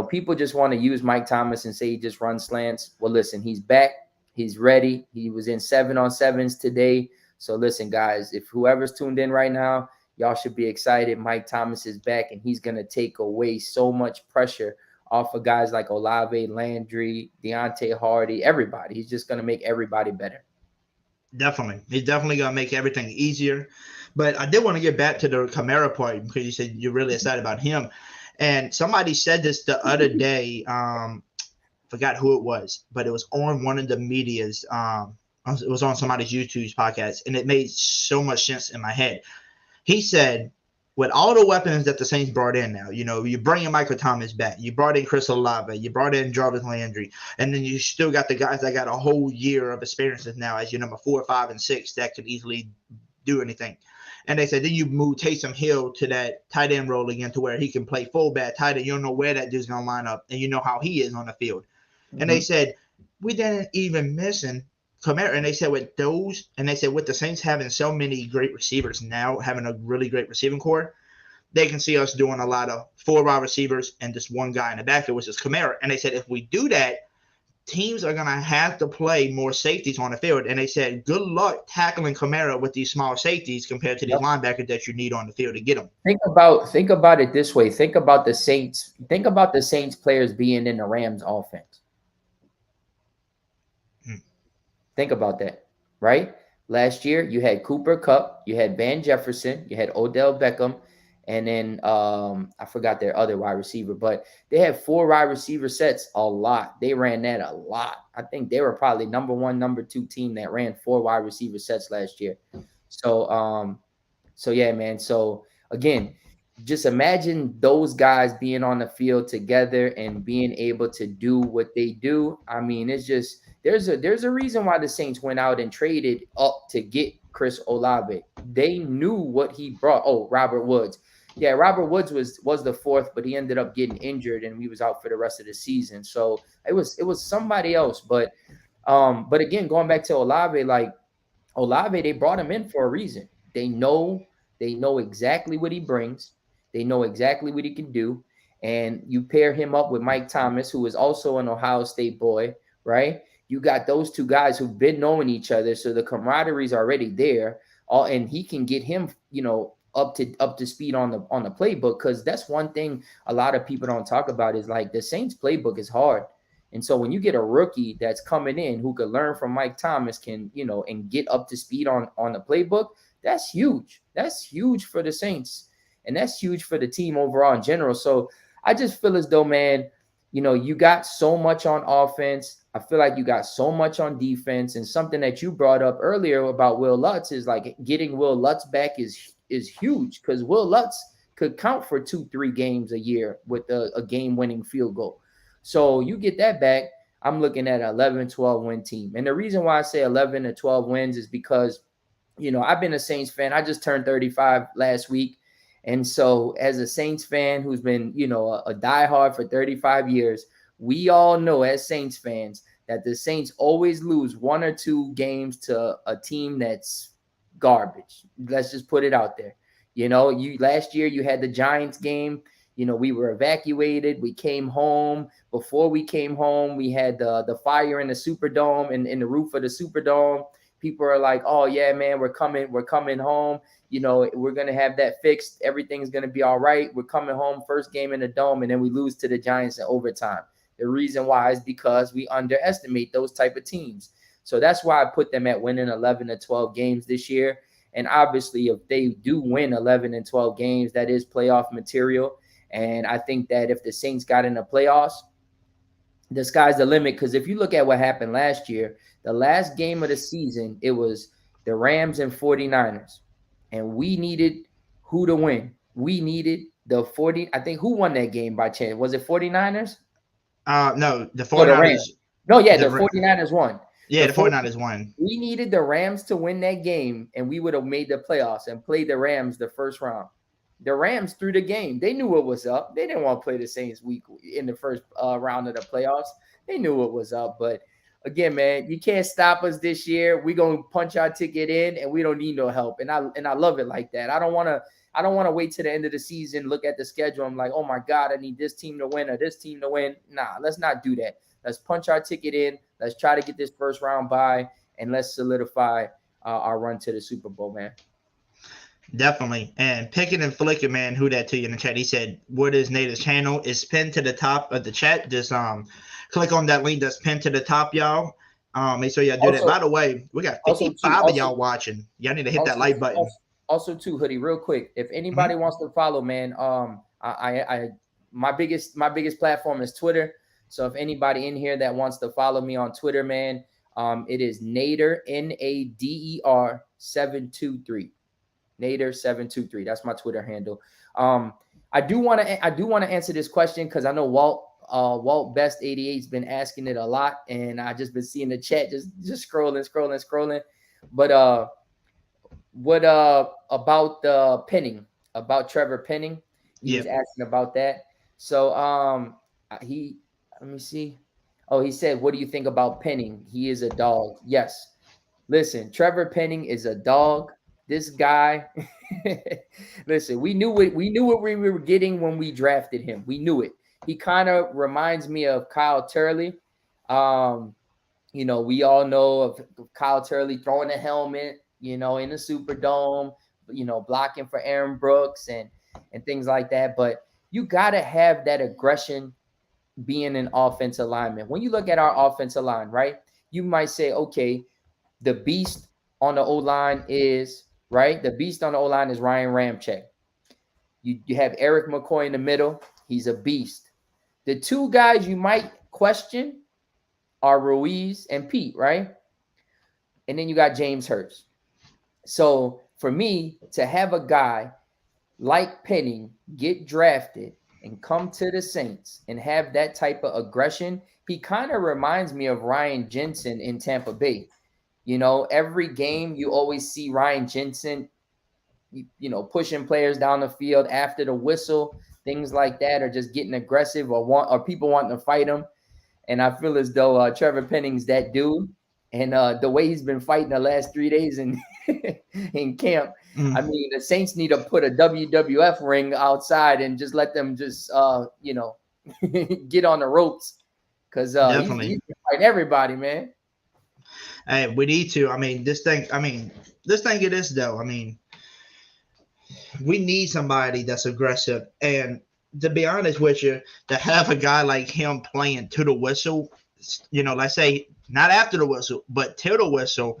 people just want to use Mike Thomas and say he just runs slants. Well, listen, he's back. He's ready. He was in 7-on-7s today. So listen, guys, if whoever's tuned in right now, y'all should be excited. Mike Thomas is back, and he's going to take away so much pressure off of guys like Olave, Landry, Deontay Hardy, everybody. He's just going to make everybody better. Definitely. He's definitely going to make everything easier. But I did want to get back to the Kamara part because you said you're really excited about him. And somebody said this the other day. Forgot who it was, but it was on one of the medias. It was on somebody's YouTube's podcast, and it made so much sense in my head. He said, with all the weapons that the Saints brought in now, you're bringing Michael Thomas back. You brought in Chris Olave. You brought in Jarvis Landry. And then you still got the guys that got a whole year of experiences now as your number 4, 5, and 6 that could easily do anything. And they said, then you move Taysom Hill to that tight end role again to where he can play fullback, tight end. You don't know where that dude's going to line up, and you know how he is on the field. Mm-hmm. And they said, we didn't even missing Kamara. And they said with the Saints having so many great receivers now, having a really great receiving core, they can see us doing a lot of 4 wide receivers and just one guy in the backfield, which is Kamara. And they said if we do that, teams are going to have to play more safeties on the field. And they said good luck tackling Kamara with these small safeties compared to these linebackers that you need on the field to get them. Think about it this way. Think about the Saints. Think about the Saints players being in the Rams offense. Think about that, right? Last year, you had Cooper Kupp, you had Van Jefferson, you had Odell Beckham, and then I forgot their other wide receiver, but they had 4 wide receiver sets a lot. They ran that a lot. I think they were probably number 1, number 2 team that ran 4 wide receiver sets last year. So yeah, man. So again, just imagine those guys being on the field together and being able to do what they do. I mean, it's just there's a reason why the Saints went out and traded up to get Chris Olave. They knew what he brought. Oh, Robert Woods. Yeah, Robert Woods was the 4th, but he ended up getting injured and he was out for the rest of the season. So it was somebody else. But again, going back to Olave, like Olave, they brought him in for a reason. They know exactly what he brings. They know exactly what he can do. And you pair him up with Mike Thomas, who is also an Ohio State boy, right? You got those 2 guys who've been knowing each other. So the camaraderie is already there. And he can get him, up to speed on the playbook, because that's one thing a lot of people don't talk about is like the Saints playbook is hard. And so when you get a rookie that's coming in who could learn from Mike Thomas, can, and get up to speed on the playbook, that's huge. That's huge for the Saints. And that's huge for the team overall in general. So I just feel as though, man, you got so much on offense. I feel like you got so much on defense. And something that you brought up earlier about Will Lutz is like getting Will Lutz back is huge, because Will Lutz could count for 2-3 games a year with a game-winning field goal. So you get that back, I'm looking at an 11-12 win team. And the reason why I say 11 to 12 wins is because, I've been a Saints fan. I just turned 35 last week. And so as a Saints fan who's been, you know, a diehard for 35 years, we all know as Saints fans that the Saints always lose 1 or 2 games to a team that's garbage. Let's just put it out there. You know, last year you had the Giants game. You know, we were evacuated. We came home. Before we came home, we had the fire in the Superdome and in the roof of the Superdome. People are like, "Oh yeah, man, we're coming home. You know, we're gonna have that fixed. Everything's gonna be all right. We're coming home, first game in the dome, and then we lose to the Giants in overtime." The reason why is because we underestimate those type of teams. So that's why I put them at winning 11 to 12 games this year. And obviously, if they do win 11 and 12 games, that is playoff material. And I think that if the Saints got in the playoffs, the sky's the limit. Because if you look at what happened last year, the last game of the season, it was the Rams and 49ers. And we needed who to win? We needed the 40. I think who won that game by chance? Was it 49ers? No, the No, the 49ers. Rams. No, yeah, the 49ers won. Yeah, the 49ers won. We needed the Rams to win that game, and we would have made the playoffs and played the Rams the first round. The Rams threw the game. They knew what was up. They didn't want to play the Saints week in the first round of the playoffs. They knew what was up. But again, man, you can't stop us this year. We're gonna punch our ticket in, and we don't need no help. And I love it like that. I don't want to wait to the end of the season, look at the schedule. I'm like, oh my God, I need this team to win or this team to win. Nah, let's not do that. Let's punch our ticket in. Let's try to get this first round bye, and let's solidify our run to the Super Bowl, man. Definitely. And Picking and Flicking, man, who that to you in the chat? He said, "What is Nader's channel? It's pinned to the top of the chat. Just click on that link that's pinned to the top, y'all. Make sure y'all do that. By the way, we got 55 of y'all watching. Y'all need to hit that like button. Also, too, Hoodie, real quick, if anybody wants to follow, man, my biggest platform is Twitter. So if anybody in here that wants to follow me on Twitter, man, it is Nader Nader 723. Nader 723. That's my Twitter handle. I do want to answer this question because I know Walt Best 88 has been asking it a lot, and I just been seeing the chat just scrolling. But what about the Penning? About Trevor Penning? He was asking about that. So let me see. Oh, he said, "What do you think about Penning? He is a dog." Yes. Listen, Trevor Penning is a dog. This guy, listen, we knew what we were getting when we drafted him. We knew it. He kind of reminds me of Kyle Turley. You know, we all know of Kyle Turley throwing a helmet, you know, in the Superdome, you know, blocking for Aaron Brooks and things like that. But you got to have that aggression being an offensive lineman. When you look at our offensive line, right, you might say, okay, the beast on the O-line is, right? The beast on the O-line is Ryan Ramczyk. You have Eric McCoy in the middle. He's a beast. The two guys you might question are Ruiz and Pete, right? And then you got James Hurst. So for me, to have a guy like Penning get drafted and come to the Saints and have that type of aggression, he kind of reminds me of Ryan Jensen in Tampa Bay. You know, every game you always see Ryan Jensen, you know, pushing players down the field after the whistle, things like that, or just getting aggressive or people wanting to fight him. And I feel as though Trevor Penning's that dude. And the way he's been fighting the last 3 days in camp, I mean, the Saints need to put a WWF ring outside and just let them just, you know, get on the ropes because he's fighting everybody, man. Hey, we need to. I mean, this thing it is, though. I mean, we need somebody that's aggressive. And to be honest with you, to have a guy like him playing to the whistle, you know, let's say not after the whistle, but to the whistle,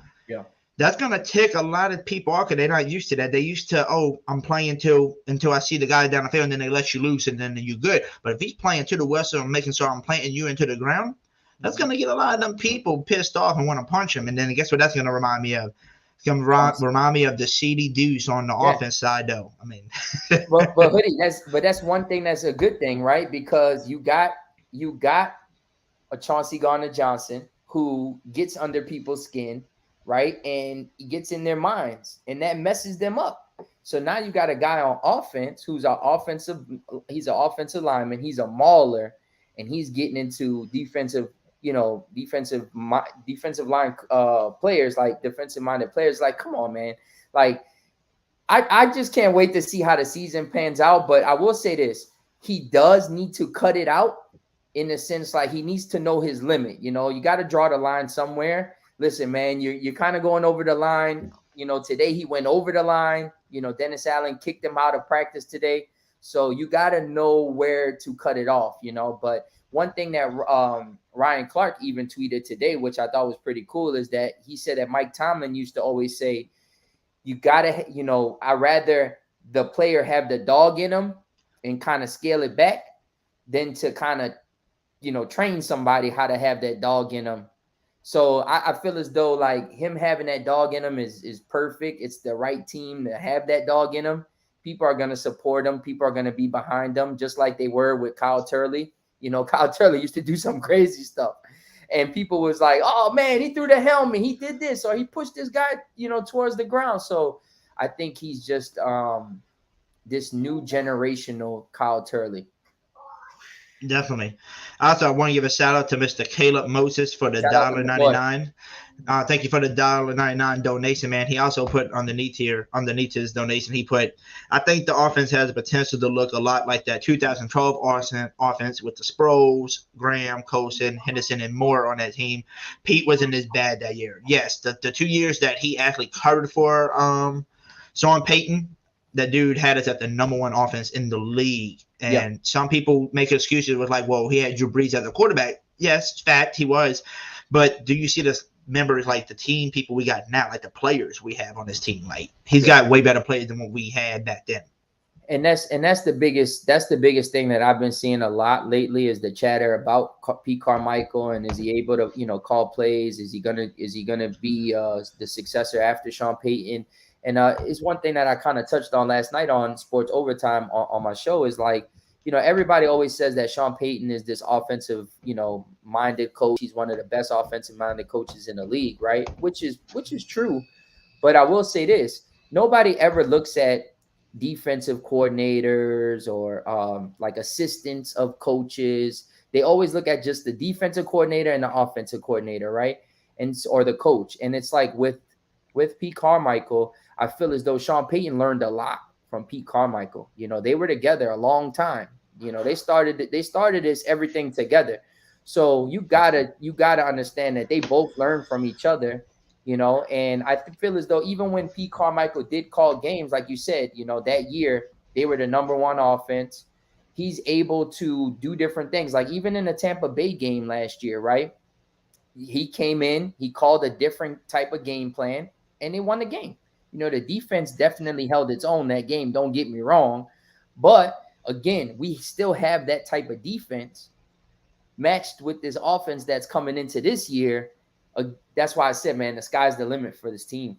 that's going to tick a lot of people off because they're not used to that. They used to, I'm playing until I see the guy down the field, and then they let you loose, and then you're good. But if he's playing to the whistle and making sure I'm planting you into the ground, that's going to get a lot of them people pissed off and want to punch him. And then guess what that's going to remind me of? It's going to remind me of the CD Deuce on the offense side, though. I mean. but Hoodie, that's one thing that's a good thing, right? Because you got a Chauncey Gardner-Johnson who gets under people's skin, right? And he gets in their minds, and that messes them up. So now you got a guy on offense he's an offensive lineman, he's a mauler, and he's getting into defensive line players, like defensive minded players. Like, come on, man. Like, I just can't wait to see how the season pans out. But I will say this, he does need to cut it out in the sense, like, he needs to know his limit. You know, you got to draw the line somewhere. Listen, man, you're kind of going over the line. You know, today he went over the line. You know, Dennis Allen kicked him out of practice today. So you got to know where to cut it off, you know. But one thing that Ryan Clark even tweeted today, which I thought was pretty cool, is that he said that Mike Tomlin used to always say, you got to, you know, I'd rather the player have the dog in him and kind of scale it back than to kind of, you know, train somebody how to have that dog in them. So I feel as though, like, him having that dog in him is perfect. It's the right team to have that dog in him. People are going to support him. People are going to be behind him, just like they were with Kyle Turley. You know, Kyle Turley used to do some crazy stuff. And people was like, oh, man, he threw the helmet. He did this, or he pushed this guy, you know, towards the ground. So I think he's just this new generational Kyle Turley. Definitely. Also, I want to give a shout out to Mr. Caleb Moses for the $1.99. Thank you for the $1.99 donation, man. He also put underneath his donation, he put, I think the offense has the potential to look a lot like that 2012 offense with the Sproles, Graham, Colson, Henderson, and Moore on that team. Pete wasn't as bad that year. Yes, the 2 years that he actually covered for Sean Payton, that dude had us at the number one offense in the league. And some people make excuses with, like, well, he had Drew Brees as a quarterback. Yes, fact, he was. But do you see the members, like the team people we got now, like the players we have on this team? Like, he's got way better players than what we had back then. And that's the biggest thing that I've been seeing a lot lately is the chatter about Pete Carmichael, and is he able to, you know, call plays? Is he gonna be the successor after Sean Payton? And it's one thing that I kind of touched on last night on Sports Overtime on my show is, like, you know, everybody always says that Sean Payton is this offensive, you know, minded coach. He's one of the best offensive minded coaches in the league, right? Which is true. But I will say this, nobody ever looks at defensive coordinators or like assistants of coaches. They always look at just the defensive coordinator and the offensive coordinator, right? Or the coach. And it's like with Pete Carmichael, I feel as though Sean Payton learned a lot from Pete Carmichael. You know, they were together a long time. You know, they started this everything together. So you gotta understand that they both learn from each other, you know. And I feel as though even when Pete Carmichael did call games, like you said, you know, that year they were the number one offense. He's able to do different things. Like even in the Tampa Bay game last year, right? He came in, he called a different type of game plan, and they won the game. You know, the defense definitely held its own that game, don't get me wrong. But again, we still have that type of defense matched with this offense that's coming into this year. That's why I said, man, the sky's the limit for this team.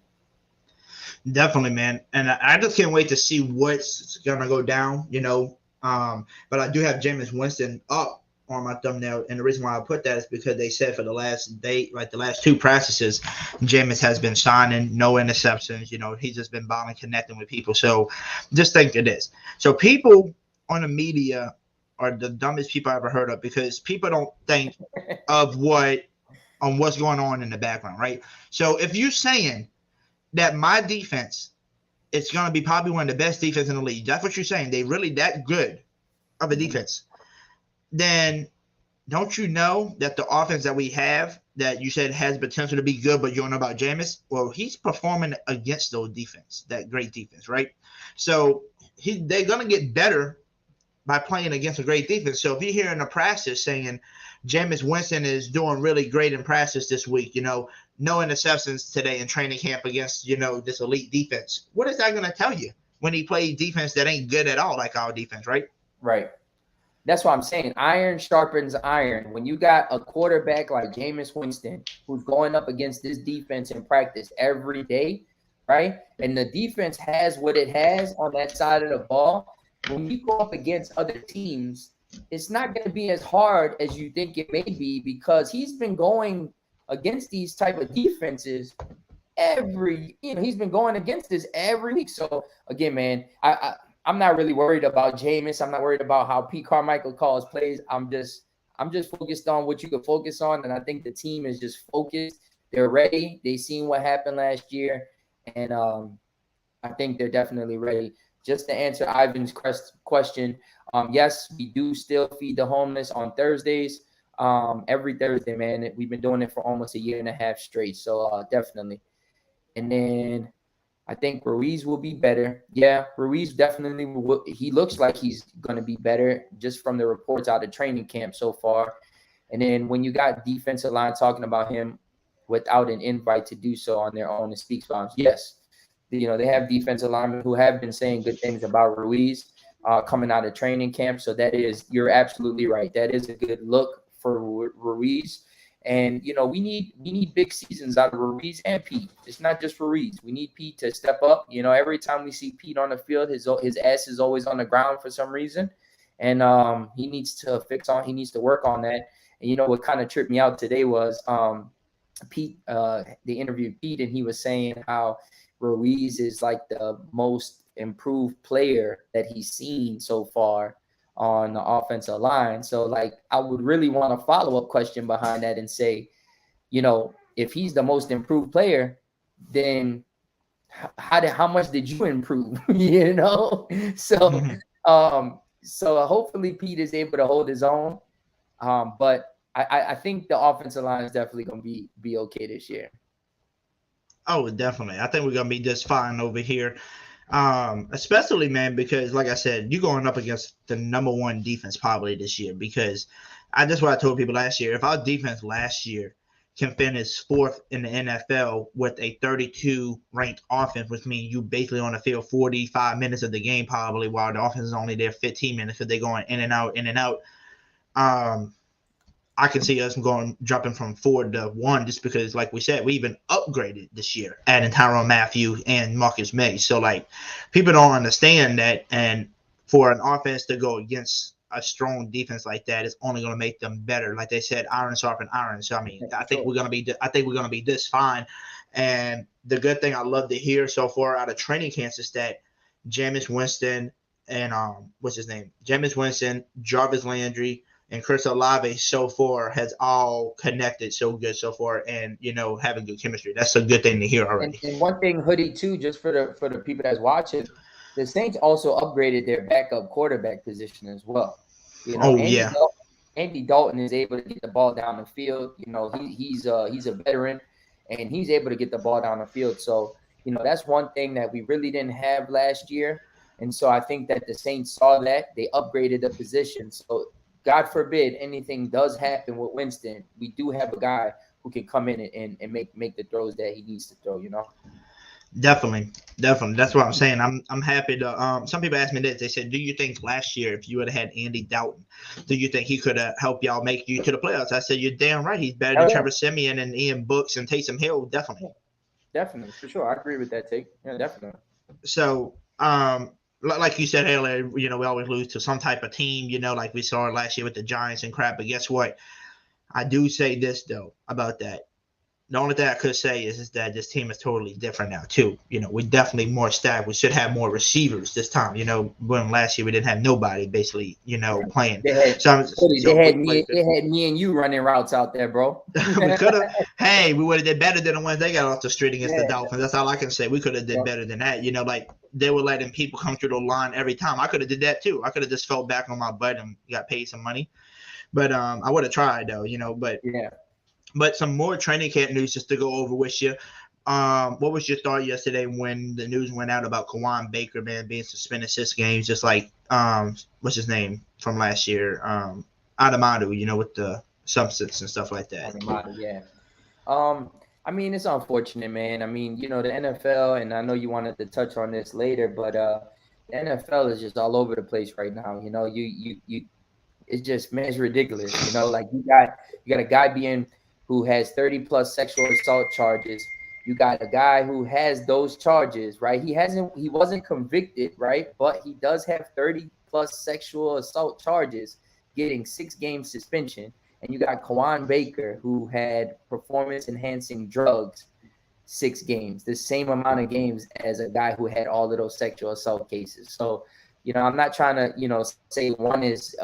Definitely, man. And I just can't wait to see what's going to go down, you know. But I do have Jameis Winston up on my thumbnail, and the reason why I put that is because they said for the last day, like the last two practices, Jameis has been shining, no interceptions. You know, he's just been balling, connecting with people. So just think of this. So people on the media are the dumbest people I ever heard of, because people don't think of what's going on in the background, right? So if you're saying that my defense is going to be probably one of the best defense in the league, that's what you're saying, they really that good of a defense, then don't you know that the offense that we have that you said has potential to be good, but you don't know about Jameis? Well, he's performing against those defense, that great defense, right? So they're going to get better by playing against a great defense. So if you're hearing a practice saying Jameis Winston is doing really great in practice this week, you know, no interceptions today in training camp against, you know, this elite defense, what is that going to tell you when he plays defense that ain't good at all, like our defense, right? Right. That's what I'm saying. Iron sharpens iron. When you got a quarterback like Jameis Winston who's going up against this defense in practice every day, right? And the defense has what it has on that side of the ball. When you go up against other teams, it's not going to be as hard as you think it may be, because he's been going against these type of defenses he's been going against this every week. So again, man, I'm not really worried about Jameis. I'm not worried about how Pete Carmichael calls plays. I'm just focused on what you can focus on, and I think the team is just focused. They're ready. They seen what happened last year, and I think they're definitely ready. Just to answer Ivan's question, yes, we do still feed the homeless on Thursdays. Every Thursday, man. We've been doing it for almost a year and a half straight. So definitely. And then I think Ruiz will be better. Yeah, Ruiz definitely will. He looks like he's going to be better just from the reports out of training camp so far. And then when you got defensive line talking about him without an invite to do so on their own, it speaks volumes. Yes, they have defensive linemen who have been saying good things about Ruiz coming out of training camp. So you're absolutely right. That is a good look for Ruiz. And, we need big seasons out of Ruiz and Pete. It's not just Ruiz. We need Pete to step up. Every time we see Pete on the field, his ass is always on the ground for some reason. And he needs to work on that. And, what kind of tripped me out today was Pete, they interviewed Pete, and he was saying how Ruiz is like the most improved player that he's seen so far on the offensive line. So like, I would really want a follow-up question behind that and say, if he's the most improved player, then how much did you improve? So, so hopefully Pete is able to hold his own. But I think the offensive line is definitely going to be okay this year. Oh, definitely. I think we're going to be just fine over here. Especially, man, because like I said, you're going up against the number one defense probably this year, because that's what I told people last year. If our defense last year can finish fourth in the NFL with a 32 ranked offense, which means you basically on the field 45 minutes of the game probably, while the offense is only there 15 minutes because they're going in and out. I can see us jumping from 4 to 1 just because, like we said, we even upgraded this year, adding Tyrann Mathieu and Marcus May. So, like, people don't understand that. And for an offense to go against a strong defense like that is only going to make them better. Like they said, iron sharpen iron. So, I mean, I think we're going to be this fine. And the good thing I love to hear so far out of training camps is that Jameis Winston and Jameis Winston, Jarvis Landry, and Chris Olave so far has all connected so good so far, and having good chemistry. That's a good thing to hear already. And one thing, Hoodie, too, just for the people that's watching, the Saints also upgraded their backup quarterback position as well. Andy Dalton is able to get the ball down the field. He's a veteran, and he's able to get the ball down the field. So that's one thing that we really didn't have last year, and so I think that the Saints saw that they upgraded the position. So God forbid anything does happen with Winston, we do have a guy who can come in and make the throws that he needs to throw, Definitely. That's what I'm saying. I'm happy to some people asked me this. They said, do you think last year, if you would have had Andy Dalton, do you think he could have helped y'all make you to the playoffs? I said, you're damn right. He's better than Trevor Siemian and Ian Brooks and Taysom Hill. Definitely. Definitely, for sure. I agree with that take. Yeah, definitely. So like you said earlier, we always lose to some type of team, like we saw last year with the Giants and crap. But guess what? I do say this, though, about that. The only thing I could say is that this team is totally different now, too. We're definitely more stacked. We should have more receivers this time. When last year we didn't have nobody basically, playing. They had me and you running routes out there, bro. We could have. Hey, we would have did better than the ones they got off the street against the Dolphins. That's all I can say. We could have did better than that. Like they were letting people come through the line every time. I could have did that too. I could have just fell back on my butt and got paid some money. But I would have tried though, But some more training camp news just to go over with you. What was your thought yesterday when the news went out about Kawan Baker, man, being suspended 6 games, just like what's his name from last year, Adamadu, with the substance and stuff like that. Adamadu, yeah. I mean, it's unfortunate, man. I mean, the NFL, and I know you wanted to touch on this later, but the NFL is just all over the place right now. It's just, man, it's ridiculous. Like you got a guy who has 30 plus sexual assault charges. You got a guy who has those charges, right? He wasn't convicted, right? But he does have 30 plus sexual assault charges, getting 6-game suspension. And you got Kawan Baker, who had performance enhancing drugs, 6 games, the same amount of games as a guy who had all of those sexual assault cases. So, I'm not trying to, say one is,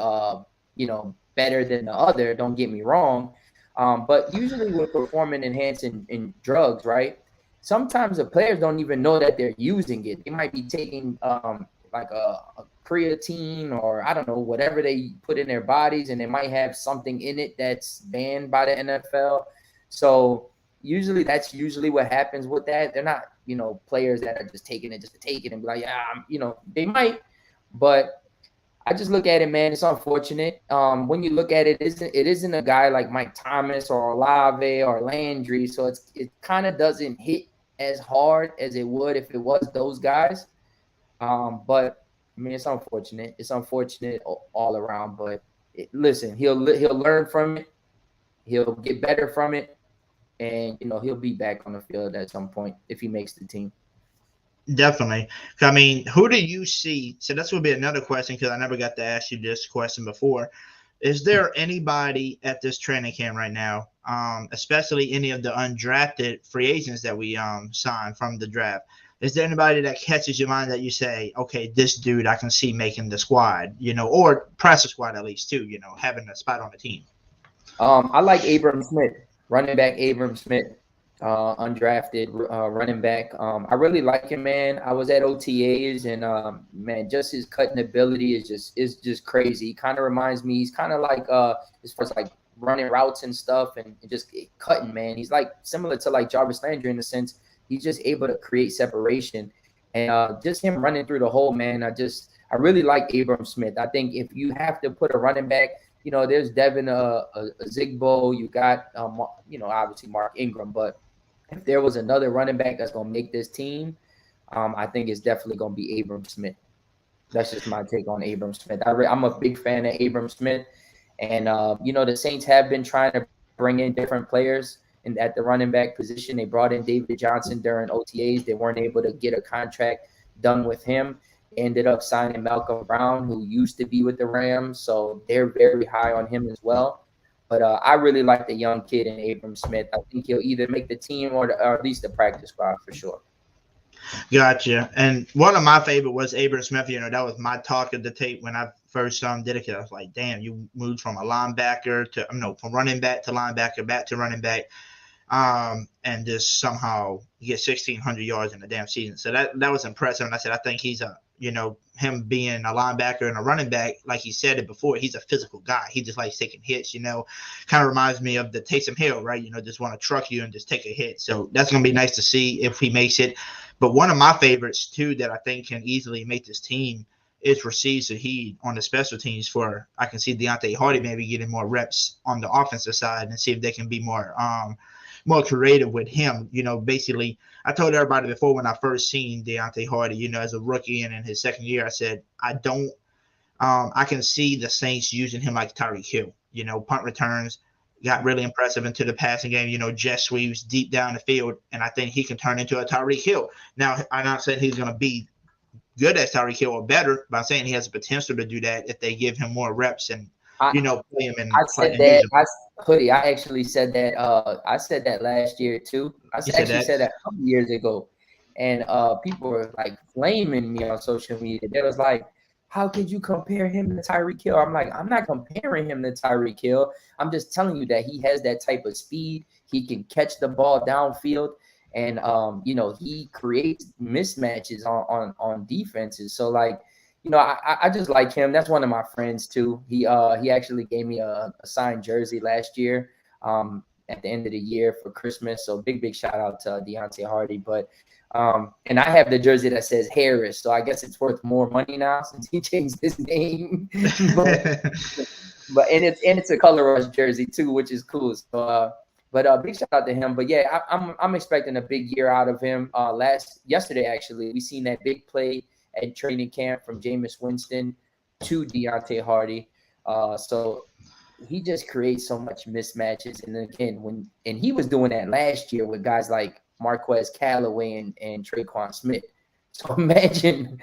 better than the other. Don't get me wrong. But usually with performance enhancing in drugs, right? Sometimes the players don't even know that they're using it. They might be taking like a creatine or I don't know, whatever they put in their bodies, and they might have something in it that's banned by the NFL. So usually that's usually what happens with that. They're not, players that are just taking it just to take it and be like, yeah, they might, but I just look at it, man. It's unfortunate. When you look at it, it isn't a guy like Mike Thomas or Olave or Landry, so it kind of doesn't hit as hard as it would if it was those guys. But I mean, it's unfortunate. It's unfortunate all around. But listen, he'll learn from it. He'll get better from it, and he'll be back on the field at some point if he makes the team. Definitely. I mean, who do you see? So that's going to be another question because I never got to ask you this question before. Is there anybody at this training camp right now, especially any of the undrafted free agents that we signed from the draft? Is there anybody that catches your mind that you say, okay, this dude I can see making the squad, or practice squad at least too, having a spot on the team? I like Abram Smith, running back Abram Smith. Undrafted running back. I really like him, man. I was at OTAs and man, just his cutting ability is just crazy. He kind of reminds me, he's kind of like as far as like running routes and stuff and just cutting, man. He's like similar to like Jarvis Landry in the sense he's just able to create separation and just him running through the hole, man. I really like Abram Smith. I think if you have to put a running back, there's Devin Zigbo, you got obviously Mark Ingram, but if there was another running back that's going to make this team, I think it's definitely going to be Abram Smith. That's just my take on Abram Smith. I'm a big fan of Abram Smith. And, the Saints have been trying to bring in different players at the running back position. They brought in David Johnson during OTAs. They weren't able to get a contract done with him. They ended up signing Malcolm Brown, who used to be with the Rams. So they're very high on him as well. But I really like the young kid in Abram Smith. I think he'll either make the team or at least the practice squad for sure. Gotcha. And one of my favorite was Abram Smith. That was my talk of the tape when I first did it. I was like, damn, you moved from a linebacker from running back to linebacker, back to running back. And just somehow you get 1,600 yards in a damn season. So that was impressive. And I said, I think he's him being a linebacker and a running back, like he said it before, he's a physical guy. He just likes taking hits, kind of reminds me of the Taysom Hill, right? Just want to truck you and just take a hit. So that's going to be nice to see if he makes it. But one of my favorites, too, that I think can easily make this team is Rashid Shaheed on the special teams I can see Deontay Hardy maybe getting more reps on the offensive side and see if they can be more creative with him. Basically, I told everybody before when I first seen Deontay Hardy, as a rookie and in his second year, I said, I can see the Saints using him like Tyreek Hill. Punt returns got really impressive into the passing game, jet sweeps deep down the field, and I think he can turn into a Tyreek Hill. Now, I'm not saying he's going to be good as Tyreek Hill or better, but I'm saying he has the potential to do that if they give him more reps and, play him in. I said that. Hoodie, I actually said that. I said that last year too. I said that a couple years ago, and people were like flaming me on social media. They was like, "How could you compare him to Tyreek Hill?" I'm like, I'm not comparing him to Tyreek Hill. I'm just telling you that he has that type of speed. He can catch the ball downfield, and he creates mismatches on defenses. So like. I just like him. That's one of my friends too. He actually gave me a signed jersey last year at the end of the year for Christmas. So big shout out to Deontay Hardy. But and I have the jersey that says Harris. So I guess it's worth more money now since he changed his name. but it's a color rush jersey too, which is cool. So but big shout out to him. But yeah, I'm expecting a big year out of him. Yesterday actually, we seen that big play at training camp from Jameis Winston to Deontay Hardy. So he just creates so much mismatches. And again, he was doing that last year with guys like Marquez Callaway and Traquan Smith. So imagine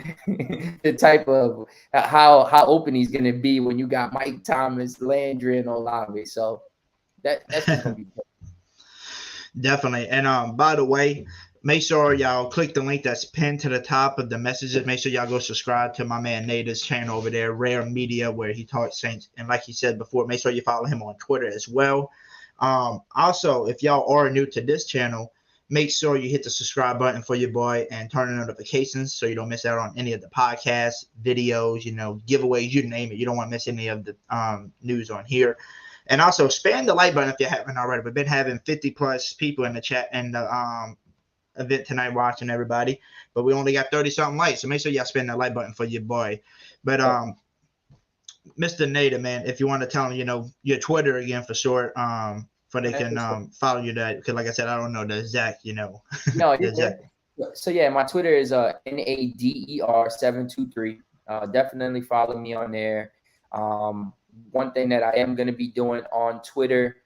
the type of how open he's going to be when you got Mike Thomas, Landry, and Olave. So that's just going to be Definitely. And by the way, make sure y'all click the link that's pinned to the top of the messages. Make sure y'all go subscribe to my man Nader's channel over there, Rare Media, where he talks Saints. And like he said before, make sure you follow him on Twitter as well. Also, if y'all are new to this channel, make sure you hit the subscribe button for your boy and turn on notifications so you don't miss out on any of the podcasts, videos, giveaways, you name it. You don't want to miss any of the news on here. And also spam the like button if you haven't already. We've been having 50 plus people in the chat and the event tonight watching everybody, but we only got 30 something likes. So make sure y'all spam that like button for your boy. But Mr. Nader, man, if you want to tell him, your Twitter again for short, for they can follow you that, because like I said, I don't know the exact, No, the exact. So yeah, my Twitter is NADER723. Definitely follow me on there. One thing that I am going to be doing on Twitter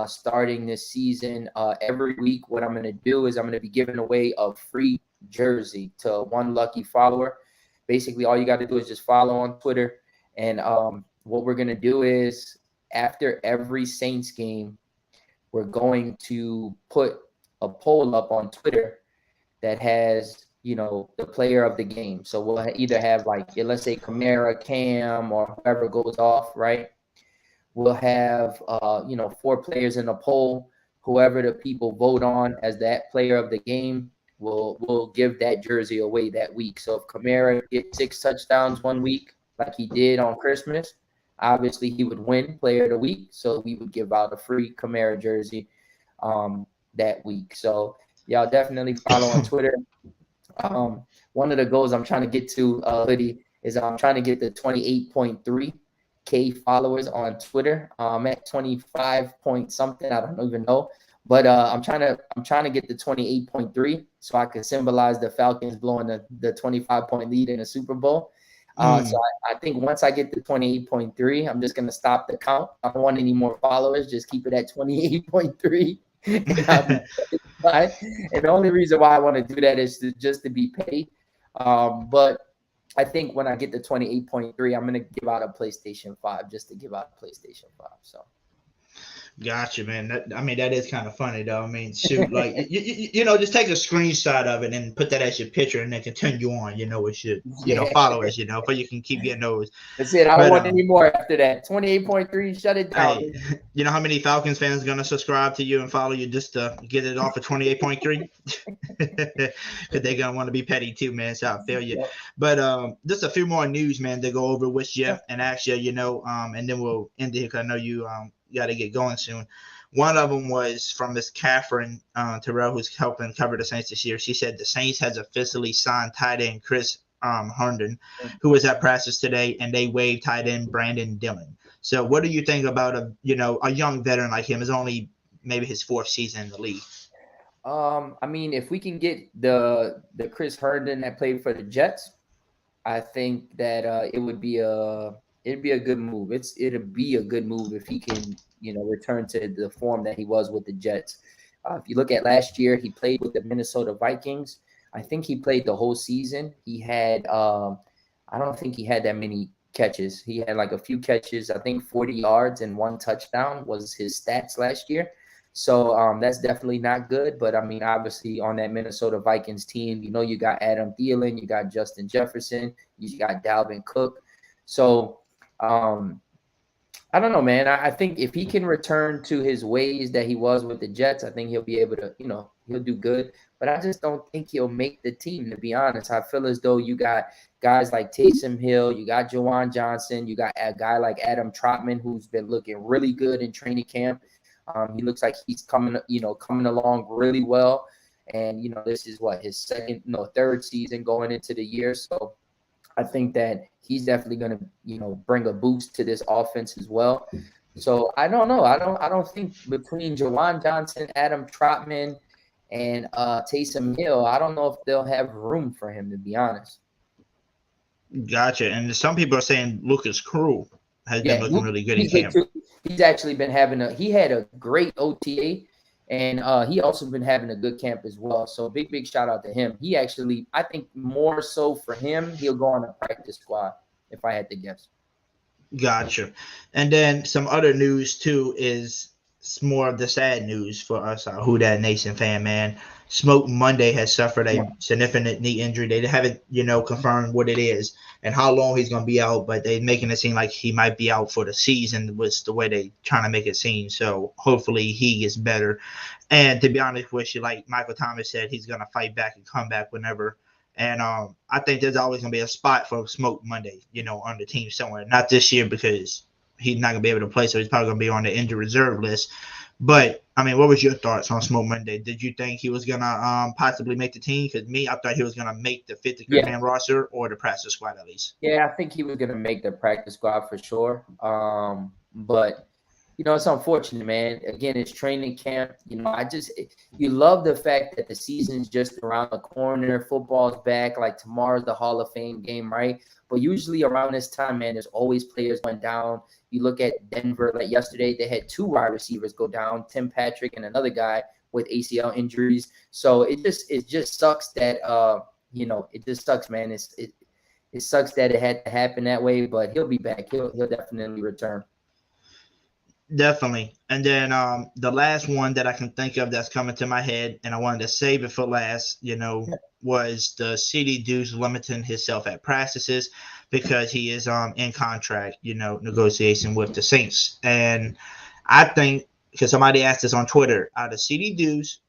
starting this season, every week, what I'm going to do is I'm going to be giving away a free jersey to one lucky follower. Basically, all you got to do is just follow on Twitter. And what we're going to do is after every Saints game, we're going to put a poll up on Twitter that has, the player of the game. So we'll either have let's say Kamara, Cam, or whoever goes off, right? We'll have, 4 players in a poll. Whoever the people vote on as that player of the game, we'll give that jersey away that week. So if Kamara gets 6 touchdowns one week, like he did on Christmas, obviously he would win player of the week. So we would give out a free Kamara jersey that week. So y'all definitely follow on Twitter. One of the goals I'm trying to get to, Hoodie, is I'm trying to get the 28.3K followers on Twitter. I'm at 25 point something. I don't even know. But I'm trying to get the 28.3 so I can symbolize the Falcons blowing the 25-point lead in the Super Bowl. So I think once I get to 28.3, I'm just going to stop the count. I don't want any more followers. Just keep it at 28.3. And the only reason why I want to do that is just to be paid. But I think when I get to 28.3, I'm going to give out a PlayStation 5 just to give out a PlayStation 5. So. Gotcha, man. That is kind of funny, though. Shoot, like just take a screenshot of it and put that as your picture, and then continue on. With your, followers, but you can keep getting those. That's it. I don't want any more after that. 28.3, shut it down. Hey, you know how many Falcons fans gonna subscribe to you and follow you just to get it off of 28.3? Because they're gonna want to be petty too, man. So I feel you. Yep. But just a few more news, man, to go over with you and ask you, and then we'll end it because I know you got to get going soon. One of them was from Miss Catherine Terrell, who's helping cover the Saints this year. She said the Saints has officially signed tight end Chris Herndon, who was at practice today, and they waived tight end Brandon Dillon. So what do you think about a young veteran like him? Is only maybe his 4th season in the league. If we can get the Chris Herndon that played for the Jets, I think that it'd be a good move. It'd be a good move if he can, return to the form that he was with the Jets. If you look at last year, he played with the Minnesota Vikings. I think he played the whole season. He had, I don't think he had that many catches. He had a few catches. I think 40 yards and 1 touchdown was his stats last year. So that's definitely not good. But obviously on that Minnesota Vikings team, you got Adam Thielen, you got Justin Jefferson, you got Dalvin Cook. So I don't know, man. I think if he can return to his ways that he was with the Jets, I think he'll be able to, he'll do good. But I just don't think he'll make the team, to be honest. I feel as though you got guys like Taysom Hill, you got Juwan Johnson, you got a guy like Adam Trotman, who's been looking really good in training camp. He looks like he's coming along really well. And, this is his 3rd season going into the year. So I think that he's definitely going to, bring a boost to this offense as well. So I don't know. I don't think between Juwan Johnson, Adam Trotman, and Taysom Hill, I don't know if they'll have room for him, to be honest. Gotcha. And some people are saying Lucas Crew has been looking really good in camp. He's actually been he had a great OTA, and he also been having a good camp as well. So big shout out to him. He actually, I think more so for him, he'll go on a practice squad, if I had to guess. Gotcha. And then some other news too is it's more of the sad news for us, Who That Nation fan, man. Smoke Monday has suffered a significant knee injury. They haven't, confirmed what it is and how long he's going to be out, but they're making it seem like he might be out for the season was the way they trying to make it seem. So hopefully he gets better. And to be honest with you, like Michael Thomas said, he's going to fight back and come back whenever. And I think there's always going to be a spot for Smoke Monday, on the team somewhere. Not this year because he's not going to be able to play, so he's probably going to be on the injured reserve list. But, I mean, what was your thoughts on Smoke Monday? Did you think he was going to possibly make the team? Because me, I thought he was going to make the 50-man roster or the practice squad at least. Yeah, I think he was going to make the practice squad for sure. But, it's unfortunate, man. Again, it's training camp. You love the fact that the season's just around the corner. Football's back. Like tomorrow's the Hall of Fame game, right? But usually around this time, man, there's always players going down. You look at Denver, like yesterday, they had 2 wide receivers go down, Tim Patrick and another guy with ACL injuries. So it just sucks that it just sucks, man. It sucks that it had to happen that way, but he'll be back. He'll definitely return. Definitely. And then the last one that I can think of that's coming to my head, and I wanted to save it for last, was the CD Deuce limiting himself at practices because he is in contract, negotiation with the Saints. And I think, because somebody asked us on Twitter, out of CD Deuce,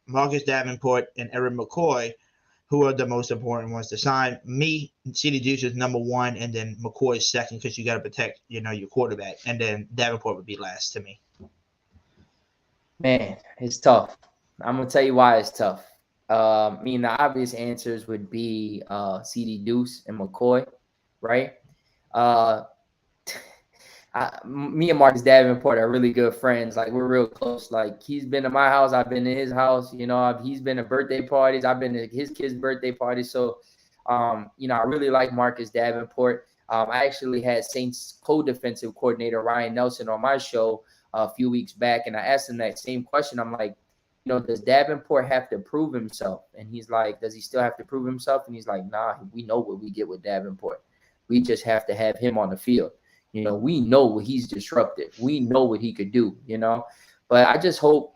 Marcus Davenport, and Eric McCoy, who are the most important ones to sign? Me, CD Deuce is number 1, and then McCoy is second because you got to protect, your quarterback. And then Davenport would be last to me. Man, it's tough. I'm going to tell you why it's tough. The obvious answers would be CD Deuce and McCoy, right? Me and Marcus Davenport are really good friends. Like, we're real close. Like, he's been to my house. I've been to his house. He's been to birthday parties. I've been to his kids' birthday parties. So, I really like Marcus Davenport. I actually had Saints co-defensive coordinator Ryan Nelson on my show a few weeks back, and I asked him that same question. I'm like, does Davenport have to prove himself? And he's like, does he still have to prove himself? And he's like, nah, we know what we get with Davenport. We just have to have him on the field. We know what he's disruptive. We know what he could do, But I just hope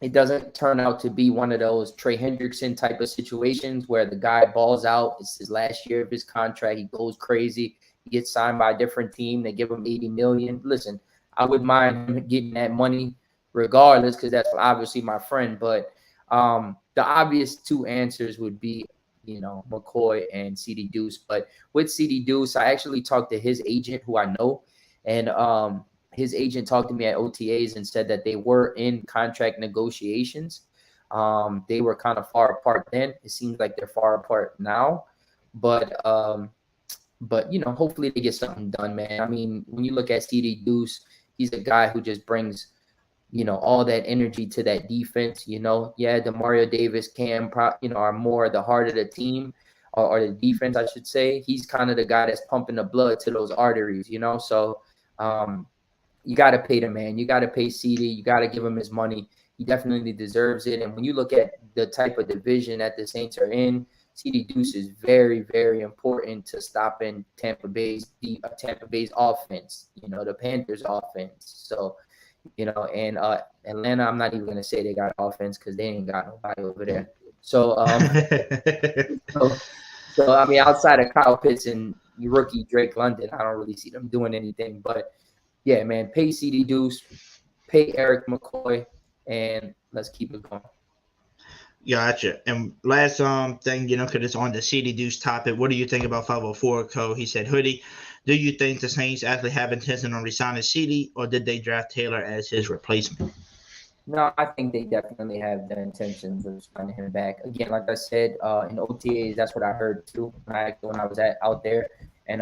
it doesn't turn out to be one of those Trey Hendrickson type of situations where the guy balls out. It's his last year of his contract. He goes crazy. He gets signed by a different team. They give him $80 million. Listen, I wouldn't mind him getting that money regardless because that's obviously my friend. But the obvious 2 answers would be, McCoy and CD Deuce. But with CD Deuce, I actually talked to his agent who I know. And his agent talked to me at OTAs and said that they were in contract negotiations. They were kind of far apart then. It seems like they're far apart now. But hopefully they get something done, man. I mean, when you look at CD Deuce, he's a guy who just brings all that energy to that defense, Demario Davis, Cam, are more the heart of the team or the defense, I should say. He's kind of the guy that's pumping the blood to those arteries, So you got to pay the man. You got to pay CD. You got to give him his money. He definitely deserves it. And when you look at the type of division that the Saints are in, CD Deuce is very, very important to stopping Tampa Bay's offense, the Panthers' offense. So, and Atlanta, I'm not even going to say they got offense because they ain't got nobody over there. So, I mean, outside of Kyle Pitts and rookie Drake London, I don't really see them doing anything. But, yeah, man, pay CD Deuce, pay Eric McCoy, and let's keep it going. Gotcha. And last thing, because it's on the CD Deuce topic, what do you think about 504 Code? He said, Hoodie, do you think the Saints actually have intention on resigning CD, or did they draft Taylor as his replacement? No, I think they definitely have the intentions of signing him back. Again, like I said, in OTAs, that's what I heard too when I was out there, and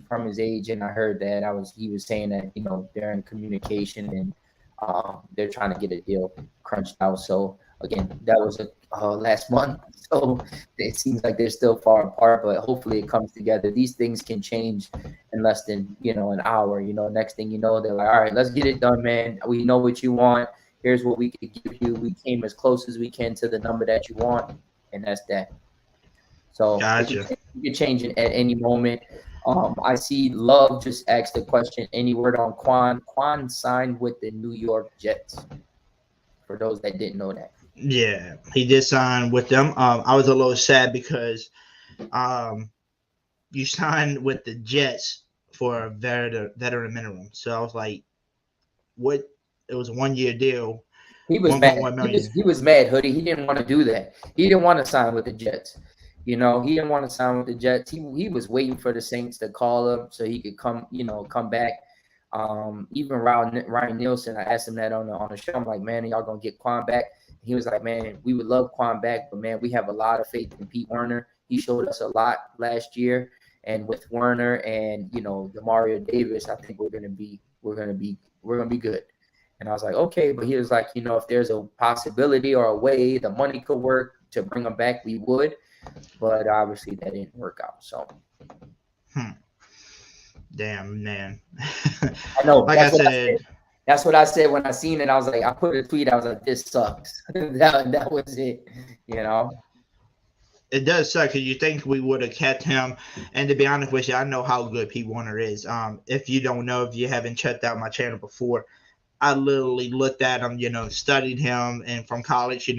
from his agent, I heard that he was saying that they're in communication and they're trying to get a deal crunched out. So again, that was last month, so it seems like they're still far apart, but hopefully it comes together. These things can change in less than an hour. Next thing you know, they're like, all right, let's get it done, man. We know what you want. Here's what we could give you. We came as close as we can to the number that you want, and that's that. So gotcha. You can change it at any moment. I see Love just asked the question, any word on Quan? Quan signed with the New York Jets, for those that didn't know that. Yeah, he did sign with them. I was a little sad because you signed with the Jets for a veteran minimum. So I was like, what? It was a 1 year deal, He was mad. 1.1 million. He was mad, Hoodie. He didn't want to do that. He didn't want to sign with the Jets. You know, he didn't want to sign with the Jets. He was waiting for the Saints to call him so he could come back. Even Ryan Nielsen, I asked him that on the show. I'm like, man, y'all gonna get Quan back? He was like, man, we would love Quan back, but man, we have a lot of faith in Pete Werner. He showed us a lot last year, and with Werner and Demario Davis, I think we're gonna be good. And I was like, okay, but he was like, if there's a possibility or a way the money could work to bring him back, we would. But obviously that didn't work out. So, damn, man. I know. Like I said, that's what I said when I seen it. I was like, I put a tweet. I was like, this sucks. that was it. It does suck because you think we would have kept him. And to be honest with you, I know how good Pete Warner is. If you don't know, if you haven't checked out my channel before, I literally looked at him, studied him, and from college,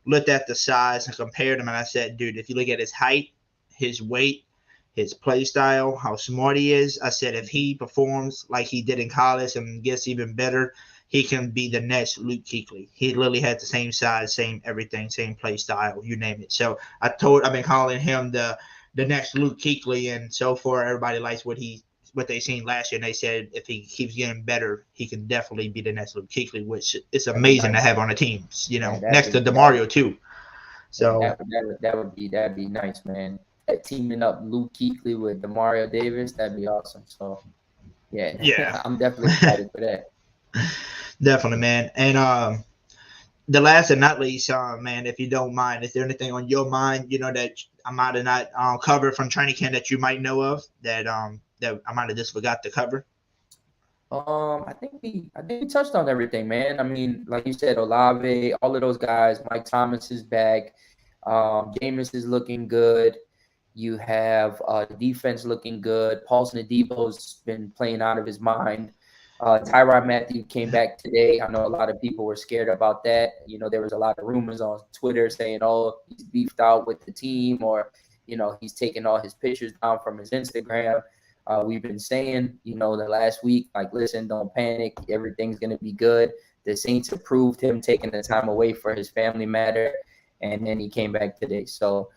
looked at the size and compared him. And I said, dude, if you look at his height, his weight, his play style, how smart he is, I said, if he performs like he did in college and gets even better, he can be the next Luke Kuechly. He literally had the same size, same everything, same play style, you name it. So I've been calling him the next Luke Kuechly, and so far everybody likes what they seen last year, and they said if he keeps getting better, he can definitely be the next Luke Kuechly, which is amazing to have on the teams, next to Demario too. So that'd be nice, man. Teaming up Luke Kuechly with Demario Davis, that'd be awesome. So yeah, I'm definitely excited for that. Definitely, man. And the last and not least, man, if you don't mind, is there anything on your mind, that I might have not covered from training camp that you might know of that I might have just forgot to cover? I think we touched on everything, man. I mean, like you said, Olave, all of those guys. Mike Thomas is back. Jameis is looking good. You have defense looking good. Paulson Adebo's been playing out of his mind. Tyrann Mathieu came back today. I know a lot of people were scared about that. There was a lot of rumors on Twitter saying, oh, he's beefed out with the team, or, he's taking all his pictures down from his Instagram. We've been saying, the last week, like, listen, don't panic. Everything's going to be good. The Saints approved him taking the time away for his family matter, and then he came back today. So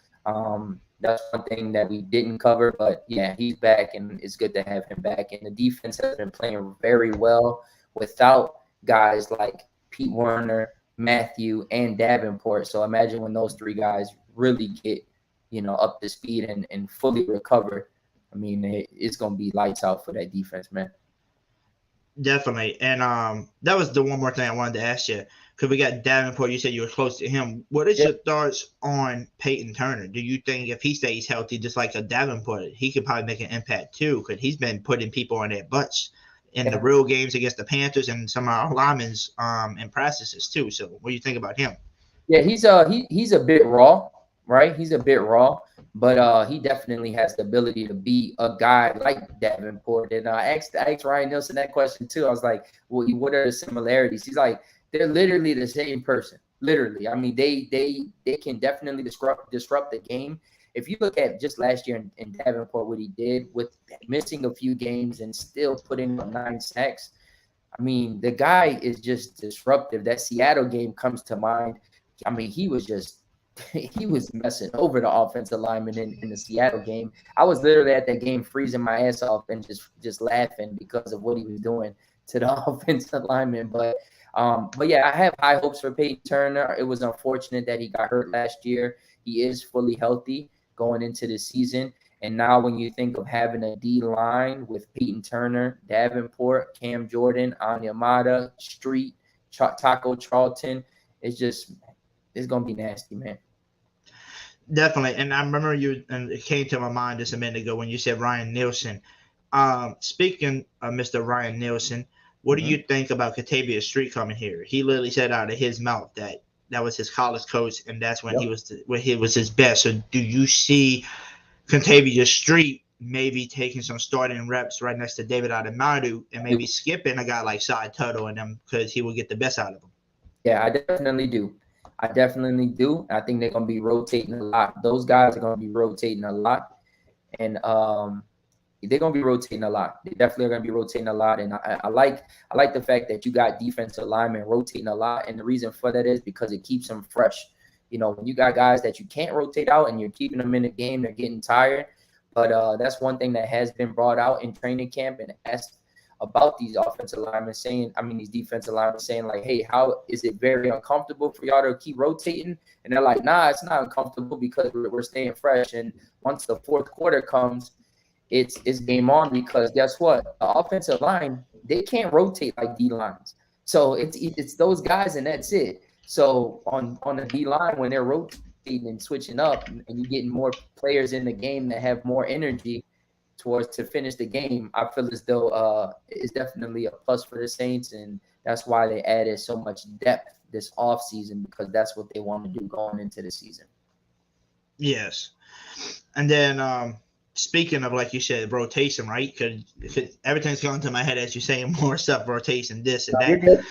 that's one thing that we didn't cover. But, yeah, he's back, and it's good to have him back. And the defense has been playing very well without guys like Pete Werner, Mathieu, and Davenport. So imagine when those three guys really get, up to speed and fully recover. I mean, it's going to be lights out for that defense, man. Definitely. And that was the one more thing I wanted to ask you, because we got Davenport. You said you were close to him. What is your thoughts on Peyton Turner? Do you think if he stays healthy, just like a Davenport, he could probably make an impact too? Because he's been putting people on their butts in the real games against the Panthers and some of our linemen in practices too. So what do you think about him? Yeah, he's a bit raw, right? He's a bit raw. But he definitely has the ability to be a guy like Davenport. And I asked Ryan Nielsen that question too. I was like, well, what are the similarities? He's like, they're literally the same person. Literally. I mean, they can definitely disrupt the game. If you look at just last year in Davenport, what he did with missing a few games and still putting up 9 sacks, I mean, the guy is just disruptive. That Seattle game comes to mind. I mean, he was messing over the offensive lineman in the Seattle game. I was literally at that game freezing my ass off and just laughing because of what he was doing to the offensive lineman. But yeah, I have high hopes for Peyton Turner. It was unfortunate that he got hurt last year. He is fully healthy going into the season. And now when you think of having a D line with Peyton Turner, Davenport, Cam Jordan, Onyemata, Street, Taco Charlton, it's going to be nasty, man. Definitely. And I remember and it came to my mind just a minute ago when you said Ryan Nielsen. Speaking of Mr. Ryan Nielsen, what do you think about Katavius Street coming here? He literally said out of his mouth that was his college coach, and that's when he was his best. So do you see Katavius Street maybe taking some starting reps right next to David Adamadu and maybe skipping a guy like Side Tuttle and them because he will get the best out of them. Yeah, I definitely do. I definitely do. I think they're going to be rotating a lot. Those guys are going to be rotating a lot. And they're going to be rotating a lot. They definitely are going to be rotating a lot. And I like the fact that you got defensive linemen rotating a lot. And the reason for that is because it keeps them fresh. You know, when you got guys that you can't rotate out and you're keeping them in the game, they're getting tired. But that's one thing that has been brought out in training camp and asked about these offensive linemen these defensive linemen saying like, hey, how is it very uncomfortable for y'all to keep rotating? And they're like, nah, it's not uncomfortable because we're staying fresh. And once the fourth quarter comes, it's game on because guess what? The offensive line, they can't rotate like D lines. So it's those guys and that's it. So on the D line, when they're rotating and switching up and you're getting more players in the game that have more energy to finish the game, I feel as though it's definitely a plus for the Saints, and that's why they added so much depth this offseason because that's what they want to do going into the season. Yes. And then speaking of, like you said, rotation, right? Because everything's going to my head as you're saying more stuff, rotation, this and that.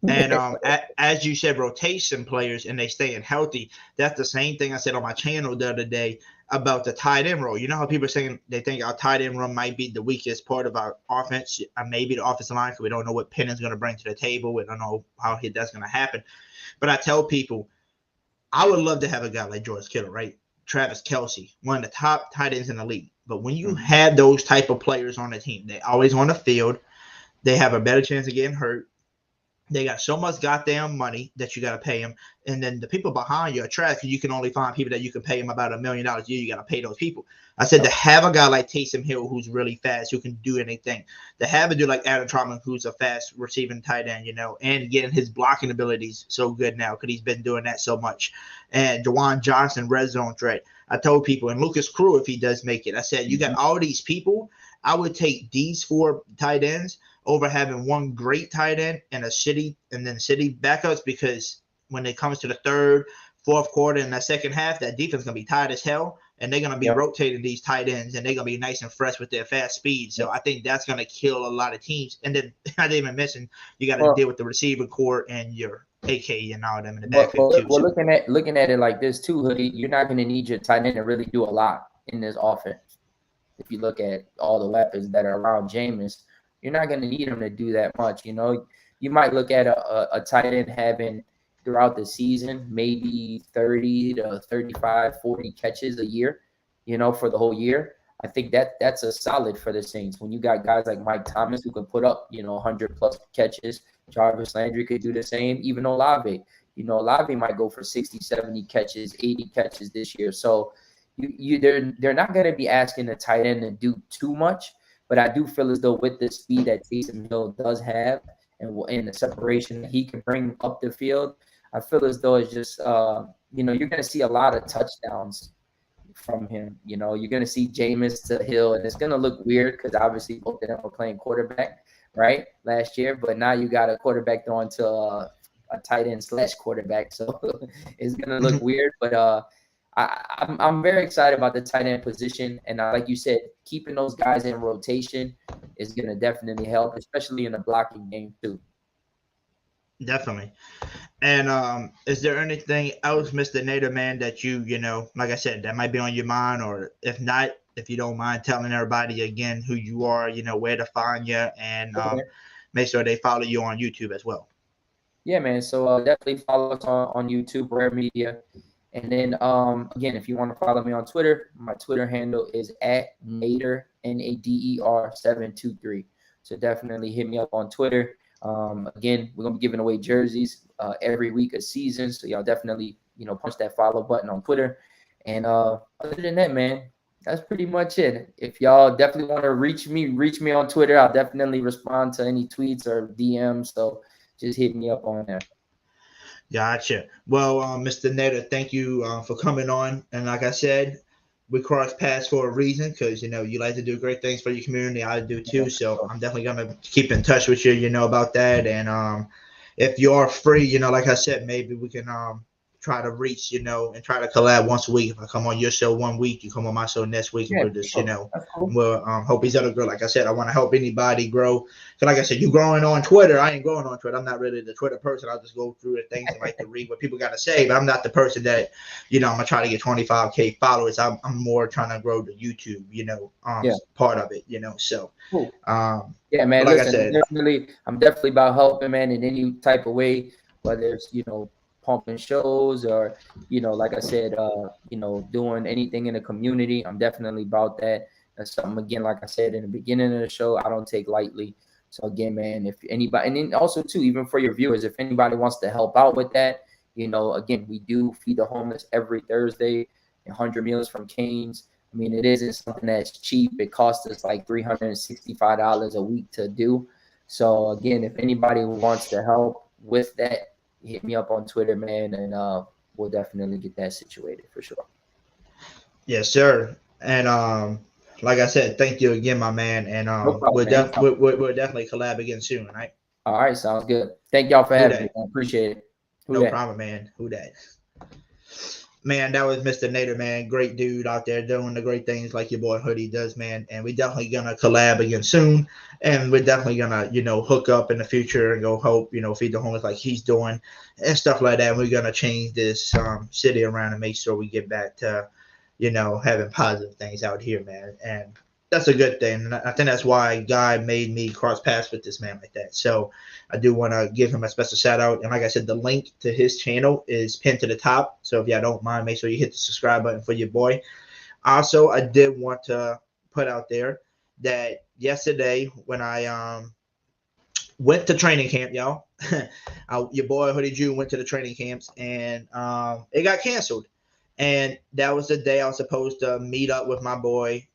And as you said, rotation players and they staying healthy. That's the same thing I said on my channel the other day about the tight end role. You know how people are saying they think our tight end room might be the weakest part of our offense, maybe the offensive line, because we don't know what Penning's going to bring to the table. We don't know how that's going to happen. But I tell people, I would love to have a guy like George Kittle, right? Travis Kelce, one of the top tight ends in the league. But when you have those type of players on the team, they always on the field. They have a better chance of getting hurt. They got so much goddamn money that you got to pay them. And then the people behind you are trash because you can only find people that you can pay them about $1 million a year. You got to pay those people. I said to have a guy like Taysom Hill who's really fast, who can do anything. To have a dude like Adam Trautman who's a fast receiving tight end, and getting his blocking abilities so good now because he's been doing that so much. And Jawan Johnson, red zone threat. I told people, and Lucas Crew, if he does make it, I said, you got all these people. I would take these 4 tight ends over having one great tight end and city backups, because when it comes to the third, fourth quarter and the second half, that defense is going to be tired as hell, and they're going to be rotating these tight ends, and they're going to be nice and fresh with their fast speed. So I think that's going to kill a lot of teams. And then I didn't even mention you got to deal with the receiver core and your AK and all of them in the backfield too. We're looking at it like this too, Hoodie. You're not going to need your tight end to really do a lot in this offense. If you look at all the weapons that are around Jameis, you're not going to need him to do that much. You might look at a tight end having throughout the season maybe 30 to 35, 40 catches a year, for the whole year. I think that's a solid for the Saints. When you got guys like Mike Thomas who can put up, 100 plus catches, Jarvis Landry could do the same, even Olave. Olave might go for 60, 70 catches, 80 catches this year. So they're not going to be asking the tight end to do too much. But I do feel as though with the speed that Taysom Hill does have and the separation that he can bring up the field, I feel as though it's just, you're going to see a lot of touchdowns from him. You're going to see Jameis to Hill, and it's going to look weird because obviously both of them were playing quarterback, right, last year. But now you got a quarterback throwing to a tight end / quarterback. So it's going to look weird. But I'm very excited about the tight end position. And like you said, keeping those guys in rotation is going to definitely help, especially in the blocking game too. Definitely. And is there anything else, Mr. Nader, man, that you like I said, that might be on your mind? Or if not, if you don't mind telling everybody again who you are, where to find you, and make sure they follow you on YouTube as well. Yeah, man. So definitely follow us on YouTube, Rare Media. And then, again, if you want to follow me on Twitter, my Twitter handle is @Nader, Nader 723. So definitely hit me up on Twitter. Again, we're going to be giving away jerseys every week of season. So y'all definitely, punch that follow button on Twitter. And other than that, man, that's pretty much it. If y'all definitely want to reach me on Twitter. I'll definitely respond to any tweets or DMs. So just hit me up on there. Gotcha. Well, Mr. Nader, thank you for coming on. And like I said, we cross paths for a reason because, you like to do great things for your community. I do too. So I'm definitely going to keep in touch with you, about that. And if you are free, like I said, maybe we can try to reach, you know, and try to collab once a week. If I come on your show one week, you come on my show next week, and Yeah, we'll just, sure. you know, That's cool. we'll help each other grow. Like I said, I want to help anybody grow. Cause like I said, you growing on Twitter. I ain't growing on Twitter. I'm not really the Twitter person. I'll just go through the things and like to read what people got to say. But I'm not the person that, you know, I'm gonna try to get 25K followers. I'm more trying to grow the YouTube, you know, part of it, you know. So, cool. yeah, man. like Listen, I said, I'm definitely about helping, man, in any type of way, whether it's, you know, pumping shows or, you know, like I said, you know, doing anything in the community. I'm definitely about that. That's something, again, like I said in the beginning of the show, I don't take lightly. So again, man, if anybody, and then also too, even for your viewers, if anybody wants to help out with that, you know, again, we do feed the homeless every Thursday, 100 meals from Cane's. I mean, it isn't something that's cheap. It costs us like $365 a week to do. So again, if anybody wants to help with that, hit me up on Twitter, man, and we'll definitely get that situated for sure. Yes, sir. And like I said, thank you again, my man. And No problem, we'll definitely collab again soon, right? All right, sounds good. Thank y'all for having me. I appreciate it. No problem, man. Who that? Man, that was Mr. Nader, man. Great dude out there doing the great things like your boy Hoodie does, man. And we definitely gonna collab again soon. And we're definitely gonna, you know, hook up in the future and go help, you know, feed the homeless like he's doing and stuff like that. And we're gonna change this city around and make sure we get back to, you know, having positive things out here, man. And that's a good thing. And I think that's why God made me cross paths with this man like that. So I do want to give him a special shout out. And like I said, the link to his channel is pinned to the top. So if y'all don't mind, make sure you hit the subscribe button for your boy. Also, I did want to put out there that yesterday when I went to training camp, y'all, your boy Hoodie Jube went to the training camps and it got canceled. And that was the day I was supposed to meet up with my boy.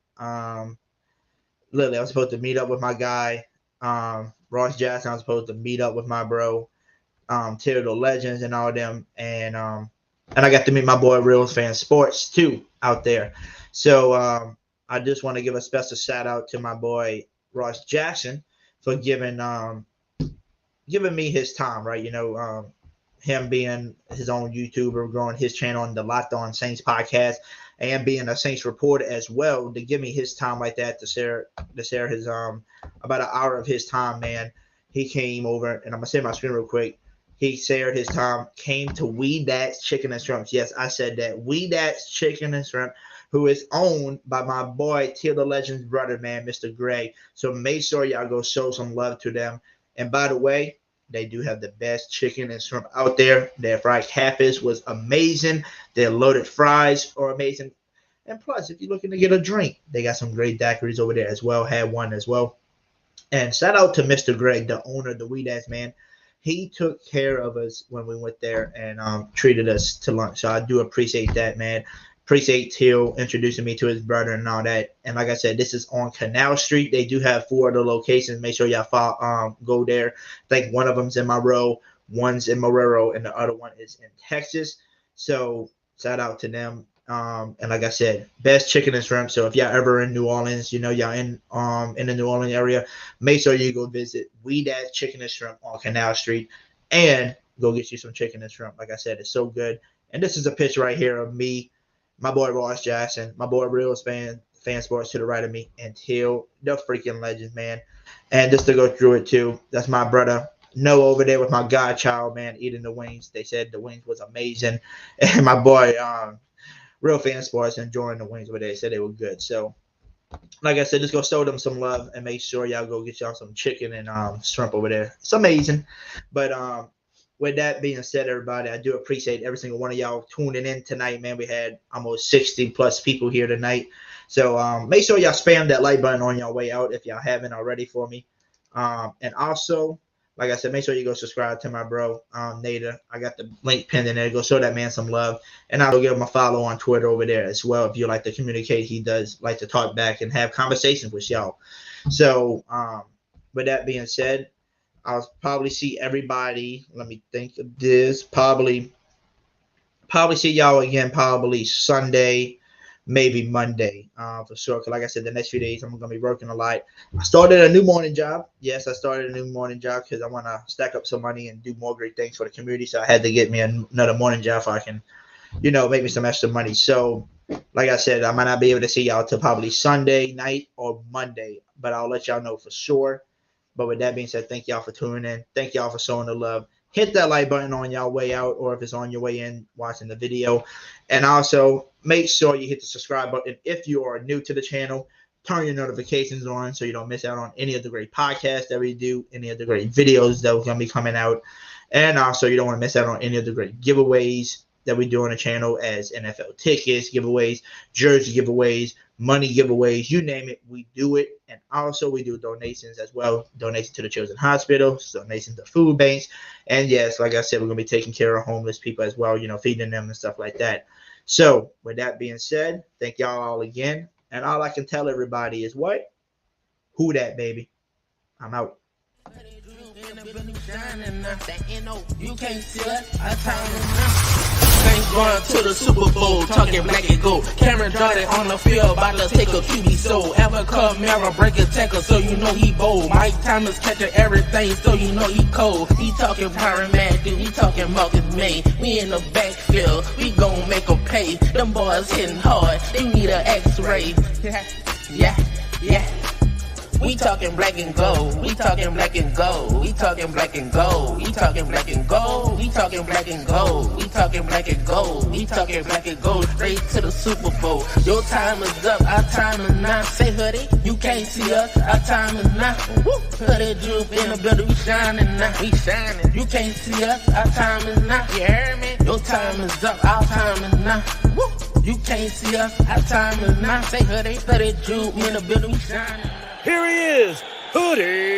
Literally, I was supposed to meet up with my guy, Ross Jackson. I was supposed to meet up with my bro, Tier the Legends and all them. And I got to meet my boy Real Fan Sports too out there. So I just want to give a special shout out to my boy Ross Jackson for giving me his time, right? You know, him being his own YouTuber, growing his channel on the Locked On Saints podcast, and being a Saints reporter as well, to give me his time like that to share his about an hour of his time, man. He came over, and I'm gonna say my screen real quick. He shared his time, came to We Dad's Chicken and Shrimp. Yes, I said that. We Dad's Chicken and Shrimp, who is owned by my boy Till the Legend's brother, man, Mr. Gray. So make sure y'all go show some love to them. And by the way, they do have the best chicken and shrimp out there. Their fried catfish was amazing. Their loaded fries are amazing. And plus, if you're looking to get a drink, they got some great daiquiris over there as well. Had one as well. And shout out to Mr. Greg, the owner of the Weed Ass, man. He took care of us when we went there and treated us to lunch. So I do appreciate that, man. Appreciate Till introducing me to his brother and all that. And like I said, this is on Canal Street. They do have 4 other locations. Make sure y'all go there. I think one of them's in Monroe, one's in Marrero, and the other one is in Texas. So shout out to them. And like I said, best chicken and shrimp. So if y'all ever in New Orleans, you know y'all in the New Orleans area, make sure you go visit We Dad's Chicken and Shrimp on Canal Street and go get you some chicken and shrimp. Like I said, it's so good. And this is a picture right here of me, my boy Ross Jackson, my boy Real Fan Sports to the right of me, and Till the freaking legends, man. And just to go through it too, that's my brother Noah over there with my godchild, man, eating the wings. They said the wings was amazing, and my boy Real Fan Sports enjoying the wings over there. They said they were good. So, like I said, just go show them some love and make sure y'all go get y'all some chicken and shrimp over there. It's amazing. But with that being said, everybody, I do appreciate every single one of y'all tuning in tonight, man. We had almost 60 plus people here tonight. So make sure y'all spam that like button on your way out if y'all haven't already for me. And also, like I said, make sure you go subscribe to my bro, Nader. I got the link pinned in there. Go show that man some love. And I'll give him a follow on Twitter over there as well. If you like to communicate, he does like to talk back and have conversations with y'all. So with that being said, I'll probably see everybody. Let me think of this. Probably see y'all again probably Sunday maybe Monday for sure. Because like I said, the next few days I'm gonna be working a lot. I started a new morning job. Yes, I started a new morning job because I want to stack up some money and do more great things for the community. So I had to get me another morning job so I can, make me some extra money. So like I said, I might not be able to see y'all till probably Sunday night or Monday, but I'll let y'all know for sure. But with that being said, thank y'all for tuning in. Thank y'all for showing the love. Hit that like button on y'all way out, or if it's on your way in watching the video. And also make sure you hit the subscribe button if you are new to the channel. Turn your notifications on so you don't miss out on any of the great podcasts that we do, any of the great videos that are going to be coming out. And also you don't want to miss out on any of the great giveaways that we do on the channel, as NFL tickets giveaways, jersey giveaways, money giveaways, you name it, we do it. And also we do donations as well, donations to the Children's Hospital, donations to food banks. And yes, like I said, we're going to be taking care of homeless people as well, feeding them and stuff like that. So with that being said, thank y'all all again. And all I can tell everybody is what? Who that, baby? I'm out. You can't see us, our time is now. Saints going to the Super Bowl, talking black and gold. Cameron Jordan on the field, about to take a QB soul. Ever come Mara, break a tackle, so you know he bold. Mike Thomas catching everything, so you know he cold. He talking pyromantic, he talking Marcus May. We in the backfield, we gon' make them pay. Them boys hitting hard, they need an X-ray. Yeah. We talking black and gold. We talking black and gold. We talking black and gold. We talking black and gold. We talking black and gold. We talking black and gold. We talking black and gold. Straight to the Super Bowl. Your time is up. Our time is now. Say Hoodie, you can't see us. Our time is now. Woo. Hoodie Jube in the building. We shining now. We shining. You can't see us. Our time is now. You heard me? Your time is up. Our time is now. Woo. You can't see us. Our time is now. Say Hoodie, Hoodie Jube in the building. We shining. Here he is, Hoodie.